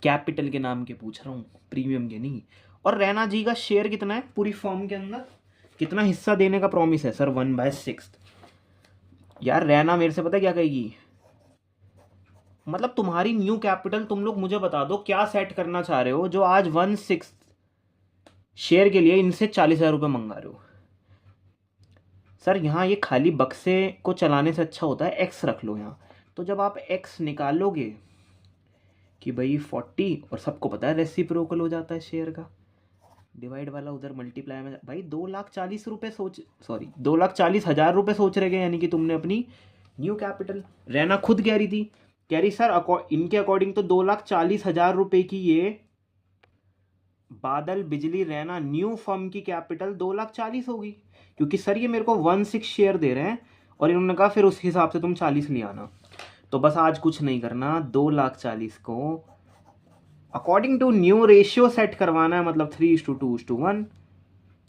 कैपिटल के नाम के पूछ रहा हूँ, प्रीमियम के नहीं। और रैना जी का शेयर कितना है पूरी फर्म के अंदर, कितना हिस्सा देने का प्रॉमिस है? सर 1/6। यार रैना मेरे से पता क्या कहेगी, मतलब तुम्हारी न्यू कैपिटल, तुम लोग मुझे बता दो क्या सेट करना चाह रहे हो जो आज 1/6 शेयर के लिए इनसे 40,000 रुपये मंगा रहे हो। सर यहाँ ये खाली बक्से को चलाने से अच्छा होता है एक्स रख लो यहाँ। तो जब आप एक्स निकालोगे कि भाई 40, और सबको पता है रेसिप्रोकल हो जाता है शेयर का, डिवाइड वाला उधर मल्टीप्लाई में, भाई 2,40,000 रुपये सॉरी 2,40,000 रुपये सोच रहे यानी कि तुमने अपनी न्यू कैपिटल। रैना खुद कह रही थी, कह रही सर इनके अकॉर्डिंग तो 2,40,000 रुपये की ये बादल बिजली रैना न्यू फर्म की कैपिटल 2,40,000 होगी, क्योंकि सर ये मेरे को 1/6 शेयर दे रहे हैं और इन्होंने कहा फिर उस हिसाब से तुम 40 ले आना। तो बस आज कुछ नहीं करना, 2,40,000 को according to new ratio set करवाना है, मतलब 3:2:1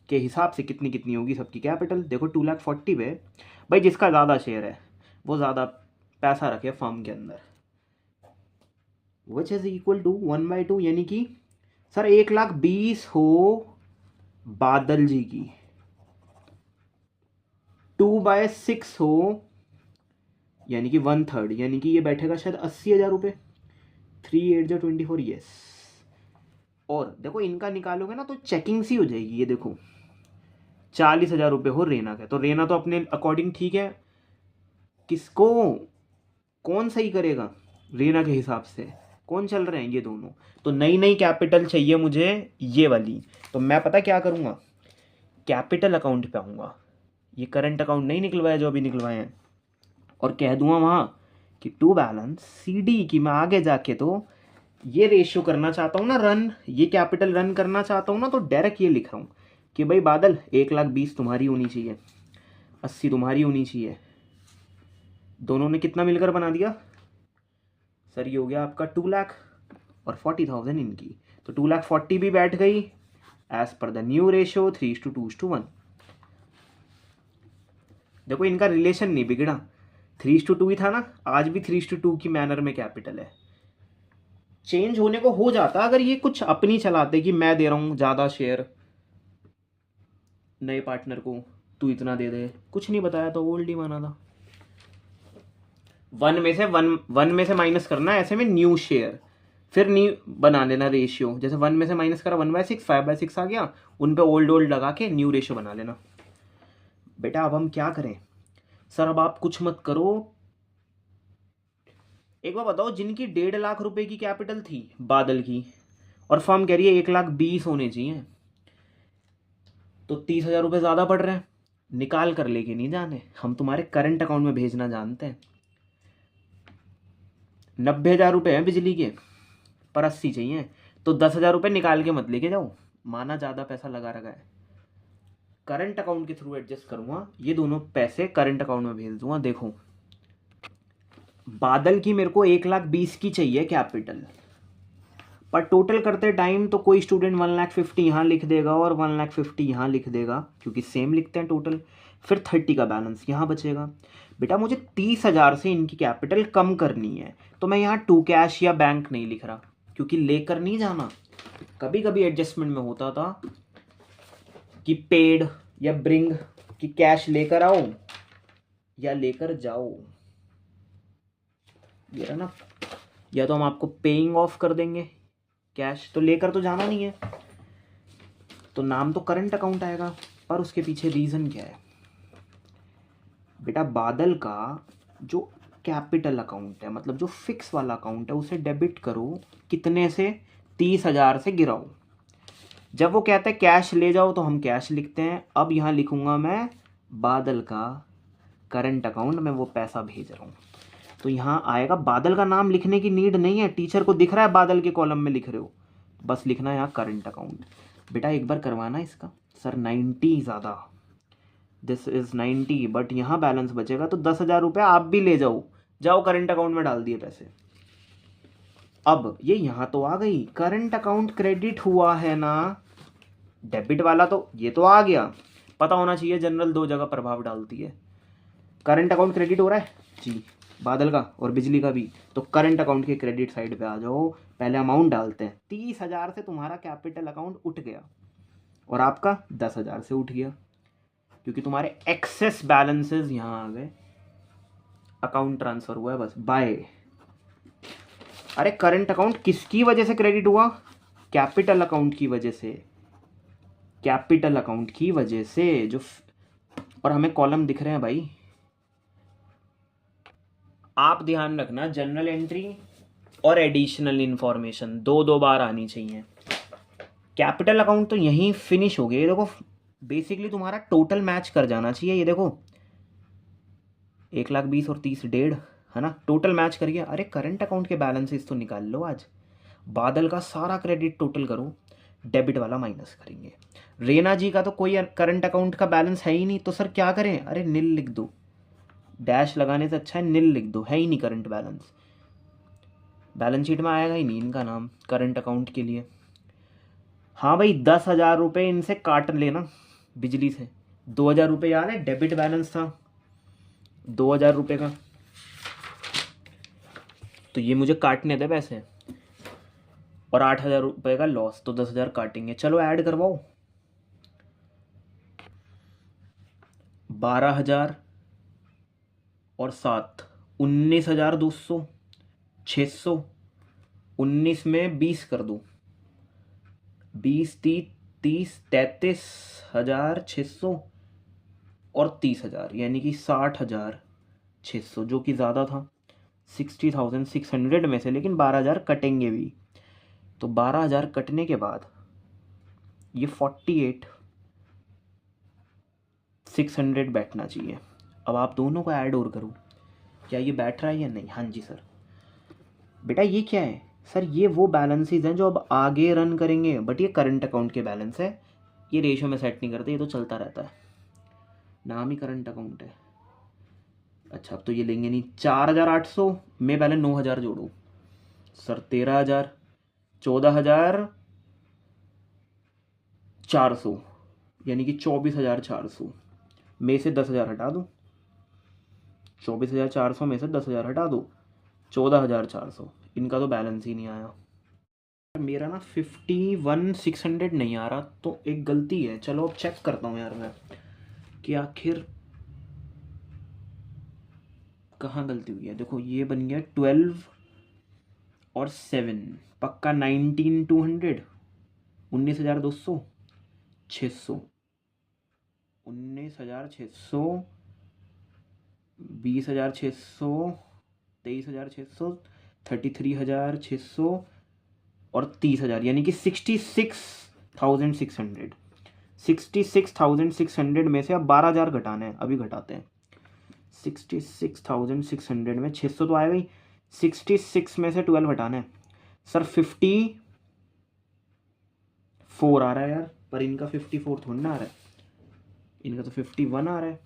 के हिसाब से कितनी कितनी होगी सबकी कैपिटल। देखो 2,40,000 पे भाई जिसका ज़्यादा शेयर है वो ज़्यादा पैसा रखे फर्म के अंदर, विच इज़ इक्वल टू 1/2, यानी कि सर 1,20,000 हो बादल जी की, 2/6 हो यानी कि 1/3, यानी कि ये बैठेगा शायद 80,000 रुपये। 3/8 = 24, यस। और देखो इनका निकालोगे ना तो चेकिंग सी हो जाएगी। ये देखो 40,000 रुपये हो रेना के, तो रेना तो अपने अकॉर्डिंग ठीक है, किसको कौन सही करेगा? रेना के हिसाब से कौन चल रहे हैं? ये दोनों। तो नई नई कैपिटल चाहिए मुझे ये वाली, तो मैं पता क्या करूँगा, कैपिटल अकाउंट पे आऊँगा, ये करंट अकाउंट नहीं निकलवाया जो अभी निकलवाए हैं, और कह दूंगा वहाँ कि टू बैलेंस CD की मैं आगे जाके तो ये रेशियो करना चाहता हूँ ना रन, ये कैपिटल रन करना चाहता हूँ ना, तो डायरेक्ट ये लिख रहा हूँ कि भाई बादल 1,20,000 तुम्हारी होनी चाहिए, 80 तुम्हारी होनी चाहिए। दोनों ने कितना मिलकर बना दिया सर? ये हो गया आपका 2,00,000 और 40,000 इनकी, तो 2,40,000 भी बैठ गई as per the new ratio 3:2:1। देखो इनका रिलेशन नहीं बिगड़ा, 3:2 ही था ना, आज भी 3:2 की मैनर में कैपिटल है। चेंज होने को हो जाता अगर ये कुछ अपनी चलाते कि मैं दे रहा हूँ ज़्यादा शेयर नए पार्टनर को, तू इतना दे दे, कुछ नहीं बताया तो ओल्ड ही माना था। वन में से माइनस करना, ऐसे में न्यू शेयर, फिर न्यू बना लेना रेशियो, जैसे 1 में से माइनस करा 1/6, 5/6 आ गया, उन पे ओल्ड लगा के न्यू रेशियो बना लेना। बेटा अब हम क्या करें? सर अब आप कुछ मत करो, एक बार बताओ, जिनकी 1,50,000 रुपए की कैपिटल थी बादल की और फर्म कह रही है 1,20,000 होने चाहिए, तो 30,000 रुपये ज़्यादा पड़ रहे हैं, निकाल कर लेके नहीं जाने, हम तुम्हारे करंट अकाउंट में भेजना जानते हैं। 90,000 रुपये हैं बिजली के, पर 80 चाहिए, तो 10,000 रुपये निकाल के मत लेके जाओ, माना ज़्यादा पैसा लगा रखा है, करंट अकाउंट के थ्रू एडजस्ट करूँगा, ये दोनों पैसे करंट अकाउंट में भेज दूंगा। देखो बादल की मेरे को 1,20,000 की चाहिए कैपिटल, पर टोटल करते टाइम तो कोई स्टूडेंट 1,50,000 यहाँ लिख देगा और 1,50,000 यहाँ लिख देगा, क्योंकि सेम लिखते हैं टोटल, फिर 30 का बैलेंस यहाँ बचेगा। बेटा मुझे 30,000 से इनकी कैपिटल कम करनी है, तो मैं यहाँ टू कैश या बैंक नहीं लिख रहा, क्योंकि लेकर नहीं जाना। कभी कभी एडजस्टमेंट में होता था कि पेड या ब्रिंग, कि कैश लेकर आओ या लेकर जाओ, ये ना, या तो हम आपको पेइंग ऑफ कर देंगे, कैश तो लेकर तो जाना नहीं है, तो नाम तो करंट अकाउंट आएगा, पर उसके पीछे रीज़न क्या है? बेटा बादल का जो कैपिटल अकाउंट है, मतलब जो फिक्स वाला अकाउंट है, उसे डेबिट करो, कितने से? 30,000 से गिराओ। जब वो कहते हैं कैश ले जाओ तो हम कैश लिखते हैं, अब यहाँ लिखूंगा मैं बादल का करंट अकाउंट में वो पैसा भेज रहा हूँ, तो यहाँ आएगा, बादल का नाम लिखने की नीड नहीं है, टीचर को दिख रहा है बादल के कॉलम में लिख रहे हो, बस लिखना है यहाँ करंट अकाउंट। बेटा एक बार करवाना इसका, सर 90 ज़्यादा, दिस इज 90, बट यहाँ बैलेंस बचेगा तो 10,000 रुपये आप भी ले जाओ, जाओ करंट अकाउंट में डाल दिए पैसे। अब ये यहाँ तो आ गई, करंट अकाउंट क्रेडिट हुआ है ना, डेबिट वाला तो ये तो आ गया। पता होना चाहिए जनरल दो जगह प्रभाव डालती है। करंट अकाउंट क्रेडिट हो रहा है जी, बादल का और बिजली का भी, तो करंट अकाउंट के क्रेडिट साइड पे आ जाओ। पहले अमाउंट डालते हैं। 30,000 से तुम्हारा कैपिटल अकाउंट उठ गया और आपका 10,000 से उठ गया, क्योंकि तुम्हारे एक्सेस बैलेंसेस यहाँ आ गए, अकाउंट ट्रांसफर हुआ है बस, बाय। अरे करंट अकाउंट किसकी वजह से क्रेडिट हुआ? कैपिटल अकाउंट की वजह से, कैपिटल अकाउंट की वजह से जो और हमें कॉलम दिख रहे हैं भाई। आप ध्यान रखना, जनरल एंट्री और एडिशनल इंफॉर्मेशन दो दो बार आनी चाहिए। कैपिटल अकाउंट तो यहीं फिनिश हो गया। ये देखो बेसिकली तुम्हारा टोटल मैच कर जाना चाहिए। ये देखो 1,20,000 और 30 1.5 है ना, टोटल मैच कर गया। अरे करंट अकाउंट के बैलेंसेस तो निकाल लो आज। बादल का सारा क्रेडिट टोटल करो, डेबिट वाला माइनस करेंगे। रेना जी का तो कोई करंट अकाउंट का बैलेंस है ही नहीं, तो सर क्या करें? अरे नील लिख दो, डैश लगाने से अच्छा है नील लिख दो, है ही नहीं करंट बैलेंस, बैलेंस शीट में आएगा ही नहीं इनका नाम करंट अकाउंट के लिए। हाँ भाई 10,000 रुपये इनसे काट लेना बिजली से। 2,000 रुपये याद है डेबिट बैलेंस था 2,000 रुपये का, तो ये मुझे काटने थे पैसे, और 8,000 रुपये का लॉस, तो 10,000 काटेंगे। चलो ऐड करवाओ। 12,000 और 7, 19,200, 600, 19 में 20 कर दो, 20 30 33,600 और 30,000, यानी कि 60,600, जो कि ज़्यादा था 60,600 में से, लेकिन 12,000 कटेंगे भी। तो 12,000 कटने के बाद ये 48,600 बैठना चाहिए। अब आप दोनों को ऐड और करो, क्या ये बैठ रहा है या नहीं? हाँ जी सर। बेटा ये क्या है? सर ये वो बैलेंसेस हैं जो अब आगे रन करेंगे, बट ये करंट अकाउंट के बैलेंस है, ये रेशो में सेट नहीं करते, ये तो चलता रहता है, नाम ही करंट अकाउंट है। अच्छा अब तो ये लेंगे नहीं। 4,800 में पहले 9,000 जोड़ो सर, 13,000, 14,400, यानी कि 24,400 में से 10,000 हटा दो, 24,400 में से 10,000 हटा दो, 14,400, इनका तो बैलेंस ही नहीं आया। मेरा ना 51,600 नहीं आ रहा, तो एक गलती है। चलो अब चेक करता हूँ यार मैं कि आखिर कहाँ गलती हुई है। देखो ये बन गया 12 और 7, पक्का 19,200, 19,200, 600, 19,600, 20,600, 23,600, 33,600 और 30,000, यानी कि 66,600। 66,600 में से अब 12,000 घटाना है, अभी घटाते हैं। 66,600 में 600 तो आएगा ही, 66 में से 12 हटाना है सर। 54 आ रहा है यार, पर इनका 54 थोड़ा ना आ रहा है, इनका तो 51 आ रहा है।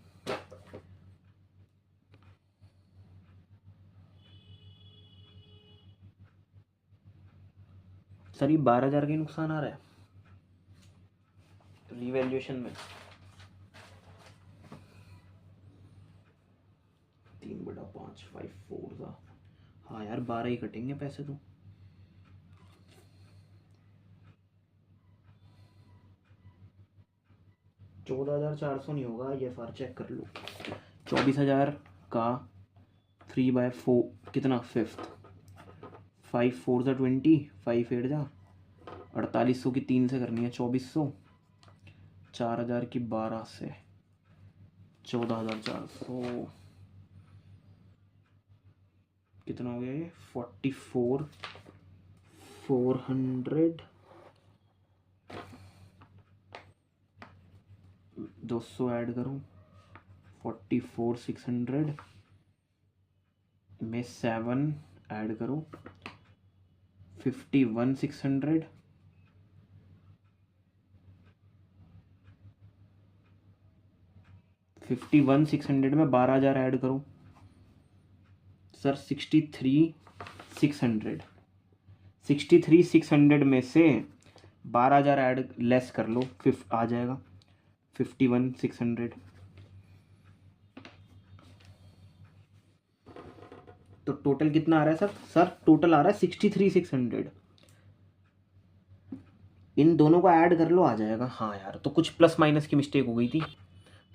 सर ये 12,000 का नुकसान आ रहा है रिवैल्यूएशन में। 3/5 5/4 का, हाँ यार 12 ही कटेंगे पैसे तो। $14,400 नहीं होगा, ये फार चेक कर लो। 24,000 का 3/4 कितना, 5th, 5/4 जा 20, 5/8 जा 4800 की 3 से करनी है 2400, 4,000 की 12 से 14,400, कितना हो गया ये 44,400, 200 ऐड करूँ 44,600 में 7 ऐड करूँ 51,600, 51,600 में 12,000 ऐड करो सर। 63,600, 63,600 में से 12,000 ऐड लेस कर लो, आ जाएगा 51,600। तो टोटल कितना आ रहा है सर? सर टोटल आ रहा है 63,600। इन दोनों को ऐड कर लो, आ जाएगा। हाँ यार, तो कुछ प्लस माइनस की मिस्टेक हो गई थी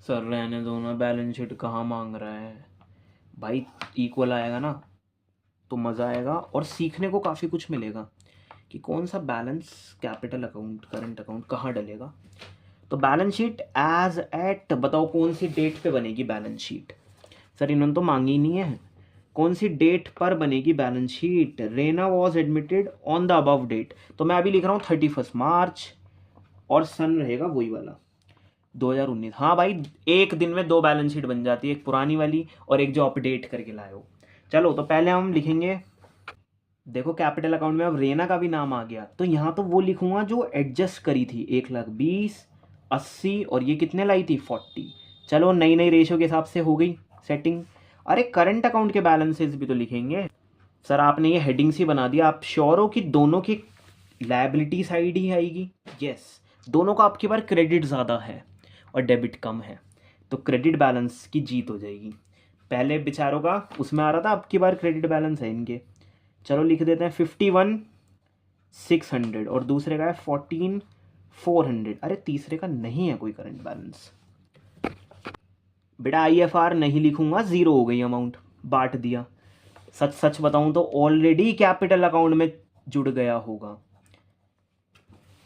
सर। रहने दो ना, बैलेंस शीट कहाँ मांग रहा है भाई। इक्वल आएगा ना तो मज़ा आएगा और सीखने को काफ़ी कुछ मिलेगा कि कौन सा balance, capital account, current account कहाँ डलेगा। तो बैलेंस शीट एज एट, बताओ कौन सी डेट पे बनेगी बैलेंस शीट? सर इन्होंने तो मांगी ही नहीं है। कौन सी डेट पर बनेगी balance sheet? Rena was admitted on the above date, तो मैं अभी लिख रहा हूँ 31 मार्च और सन रहेगा वही वाला 2019। हाँ भाई, एक दिन में 2 बैलेंस शीट बन जाती है, एक पुरानी वाली और एक जो अपडेट करके लाए हो। चलो तो पहले हम लिखेंगे, देखो कैपिटल अकाउंट में अब रेना का भी नाम आ गया, तो यहाँ तो वो लिखूंगा जो एडजस्ट करी थी, 1,20,000, 80 और ये कितने लाई थी 40। चलो नई नई रेशियो के हिसाब से हो गई सेटिंग। अरे करंट अकाउंट के बैलेंसेस भी तो लिखेंगे सर। आपने ये हेडिंग्स ही बना दिया। आप श्योर हो कि दोनों की लायबिलिटी साइड ही आएगी? यस, दोनों का आपकी बार क्रेडिट ज़्यादा है और डेबिट कम है, तो क्रेडिट बैलेंस की जीत हो जाएगी। पहले बेचारों का उसमें आ रहा था, आपकी बार क्रेडिट बैलेंस है इनके। चलो लिख देते हैं 51,600 और दूसरे का है 14,400। अरे तीसरे का नहीं है कोई करंट बैलेंस। बेटा IFR नहीं लिखूंगा, ज़ीरो हो गई अमाउंट, बांट दिया। सच सच बताऊं तो ऑलरेडी कैपिटल अकाउंट में जुड़ गया होगा।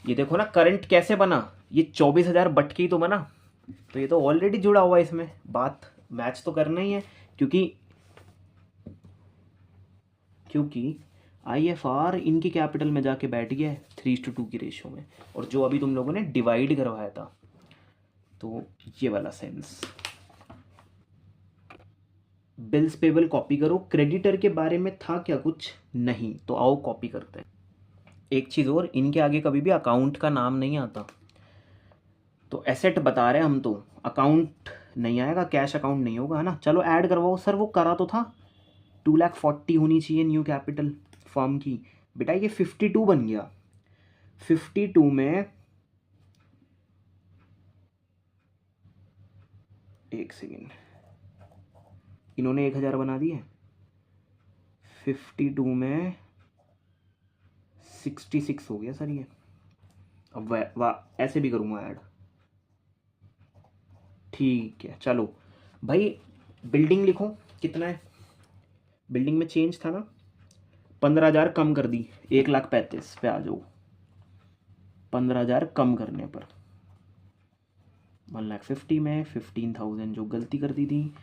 ये देखो ना करंट कैसे बना, ये 24,000 बट के ही तो बना, तो ये तो ऑलरेडी जुड़ा हुआ है इसमें। बात मैच तो करना ही है, क्योंकि IFR इनकी कैपिटल में जाके बैठ गया है 3:2 की रेशियो में, और जो अभी तुम लोगों ने डिवाइड करवाया था, तो ये वाला सेंस। बिल्स पेबल कॉपी करो। क्रेडिटर के बारे में था क्या कुछ? नहीं, तो आओ कॉपी करते हैं। एक चीज़ और, इनके आगे कभी भी अकाउंट का नाम नहीं आता, तो एसेट बता रहे हैं हम, तो अकाउंट नहीं आएगा, कैश अकाउंट नहीं होगा, है ना। चलो ऐड करवाओ सर, वो करा तो था 2,40,000 होनी चाहिए न्यू कैपिटल फर्म की। बेटा ये 52 बन गया। 52 में, एक सेकेंड, इन्होंने 1,000 बना दिए। 52 में 66 हो गया सर ये। अब वाह ऐसे भी करूँगा ऐड, ठीक है। चलो भाई बिल्डिंग लिखो, कितना है बिल्डिंग में? चेंज था ना, 15,000 कम कर दी, 1,35,000 पे आ जाओ। 15,000 कम करने पर 1,50,000 में 15,000 जो गलती कर दी थी।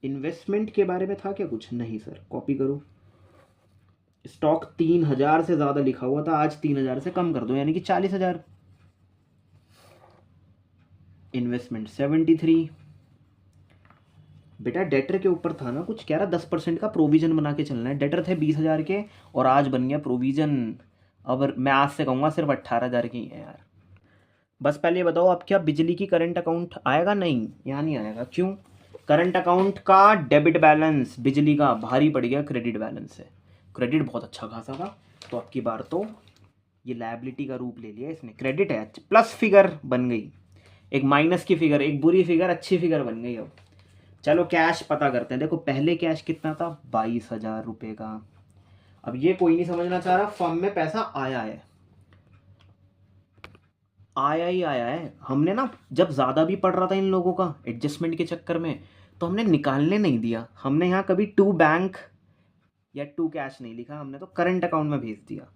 इन्वेस्टमेंट के बारे में था क्या कुछ? नहीं सर, कॉपी करो। स्टॉक 3,000 से ज़्यादा लिखा हुआ था, आज 3,000 से कम कर दो, यानी कि 40,000। इन्वेस्टमेंट 73। बेटा डेटर के ऊपर था ना कुछ, कह रहा 10% का प्रोविजन बना के चलना है। डेटर थे 20,000 के और आज बन गया प्रोविजन। अब मैं आज से कहूँगा सिर्फ 18,000 की है यार। बस पहले ये बताओ, अब क्या बिजली की करंट अकाउंट आएगा? नहीं, यहाँ नहीं आएगा। क्यों? करंट अकाउंट का डेबिट बैलेंस बिजली का भारी पड़ गया क्रेडिट बैलेंस से। क्रेडिट बहुत अच्छा खासा था, तो अब की बार तो ये लायबिलिटी का रूप ले लिया इसने। क्रेडिट है, प्लस फिगर बन गई, एक माइनस की फिगर, एक बुरी फिगर अच्छी फिगर बन गई। अब चलो कैश पता करते हैं। देखो पहले कैश कितना था? 22,000 रुपये का। अब ये कोई नहीं समझना चाह रहा, फर्म में पैसा आया है, आया ही आया है। हमने ना जब ज़्यादा भी पड़ रहा था इन लोगों का एडजस्टमेंट के चक्कर में, तो हमने निकालने नहीं दिया। हमने यहाँ कभी टू बैंक या टू कैश नहीं लिखा, हमने तो करंट अकाउंट में भेज दिया।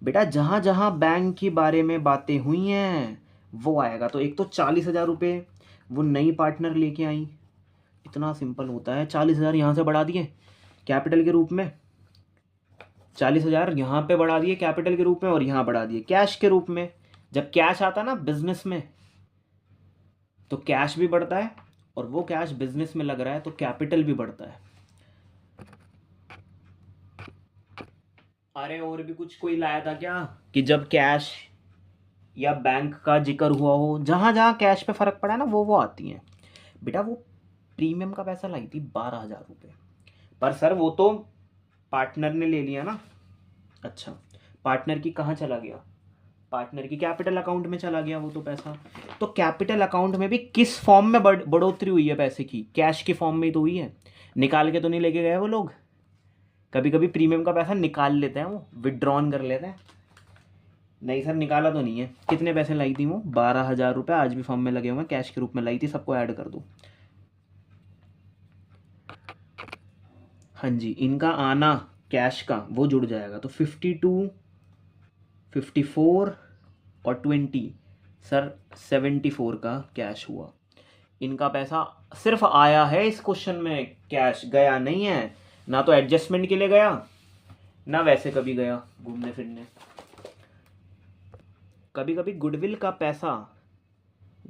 बेटा जहाँ जहाँ बैंक के बारे में बातें हुई हैं वो आएगा। तो एक तो 40,000 रुपये वो नई पार्टनर लेके आई, इतना सिंपल होता है। 40,000 यहाँ से बढ़ा दिए कैपिटल के रूप में, 40,000 यहाँ पे बढ़ा दिए कैपिटल के रूप में, और यहाँ बढ़ा दिए कैश के रूप में। जब कैश आता ना बिजनेस में, तो कैश भी बढ़ता है, और वो कैश बिजनेस में लग रहा है तो कैपिटल भी बढ़ता है। अरे और भी कुछ कोई लाया था क्या कि जब कैश या बैंक का जिक्र हुआ हो, जहाँ जहाँ कैश पे फर्क पड़ा है ना वो आती हैं। बेटा वो प्रीमियम का पैसा लाई थी 12,000 रुपये। पर सर वो तो पार्टनर ने ले लिया ना। अच्छा, पार्टनर की कहाँ चला गया? पार्टनर की कैपिटल अकाउंट में चला गया वो तो पैसा। तो कैपिटल अकाउंट में भी किस फॉर्म में बढ़ोतरी हुई है पैसे की? कैश की फॉर्म में ही तो हुई है। निकाल के तो नहीं लेके गए वो लोग। कभी कभी प्रीमियम का पैसा निकाल लेते हैं, वो विड्रॉन कर लेते हैं। नहीं सर, निकाला तो नहीं है। कितने पैसे लाई थी वो? 12,000 रुपये। आज भी फॉर्म में लगे हुए हैं, कैश के रूप में लाई थी। सबको ऐड कर दो। हाँ जी, इनका आना कैश का वो जुड़ जाएगा तो 52, 54 और 20 सर 74 का कैश हुआ। इनका पैसा सिर्फ आया है इस क्वेश्चन में, कैश गया नहीं है। ना तो एडजस्टमेंट के लिए गया, ना वैसे कभी गया घूमने फिरने। कभी कभी गुडविल का पैसा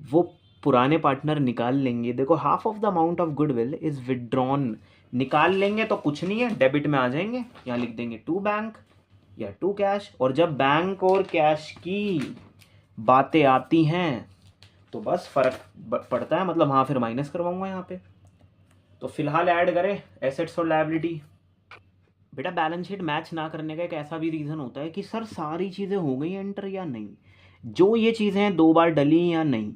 वो पुराने पार्टनर निकाल लेंगे। देखो, half of the amount of goodwill is withdrawn. निकाल लेंगे तो कुछ नहीं है, डेबिट में आ जाएंगे। यहाँ लिख देंगे टू बैंक या टू कैश। और जब बैंक और कैश की बातें आती हैं तो बस फर्क पड़ता है, मतलब हाँ, फिर माइनस करवाऊंगा यहाँ पे। तो फिलहाल ऐड करें एसेट्स और लायबिलिटी। बेटा, बैलेंस शीट मैच ना करने का एक ऐसा भी रीज़न होता है कि सर सारी चीज़ें हो गई एंटर या नहीं, जो ये चीज़ें हैं 2 बार डली या नहीं।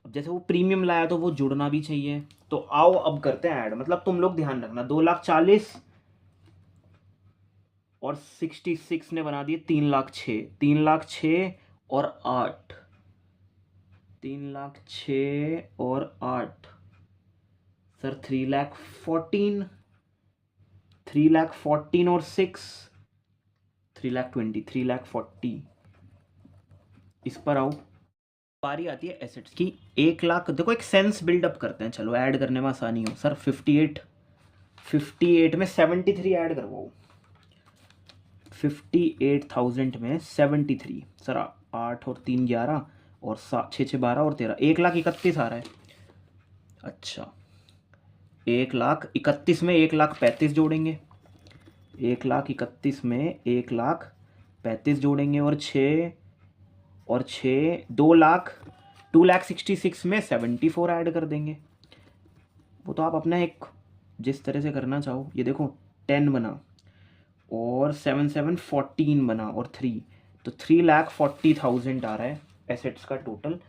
अब जैसे वो प्रीमियम लाया तो वो जुड़ना भी चाहिए। तो आओ अब करते हैं ऐड। मतलब तुम लोग ध्यान रखना, 2,40,000 और 66 ने बना दिए 3,06,000। 3,06,000 और 8, 3,06,000 और 8 सर 3,14,000। 3,14,000 और 6 3,20,000। 3,40,000। इस पर आओ, बारी आती है एसेट्स की। 1,00,000। देखो, एक सेंस बिल्डअप करते हैं, चलो ऐड करने में आसानी हो। सर 58 में 73 ऐड करवाओ। 58,000 में 73 सर 8 और 3 11 और 6 6 12 और 13, 1,31,000 आ रहा है। अच्छा, 1,31,000 में 1,35,000 जोड़ेंगे। 1,31,000 में 1,35,000 जोड़ेंगे और 6 2,00,000। 2,66,000 में 74 ऐड कर देंगे। वो तो आप अपना एक जिस तरह से करना चाहो। ये देखो, 10 बना और 7 7 14 बना और 3, तो 3,40,000 आ रहा है एसेट्स का टोटल।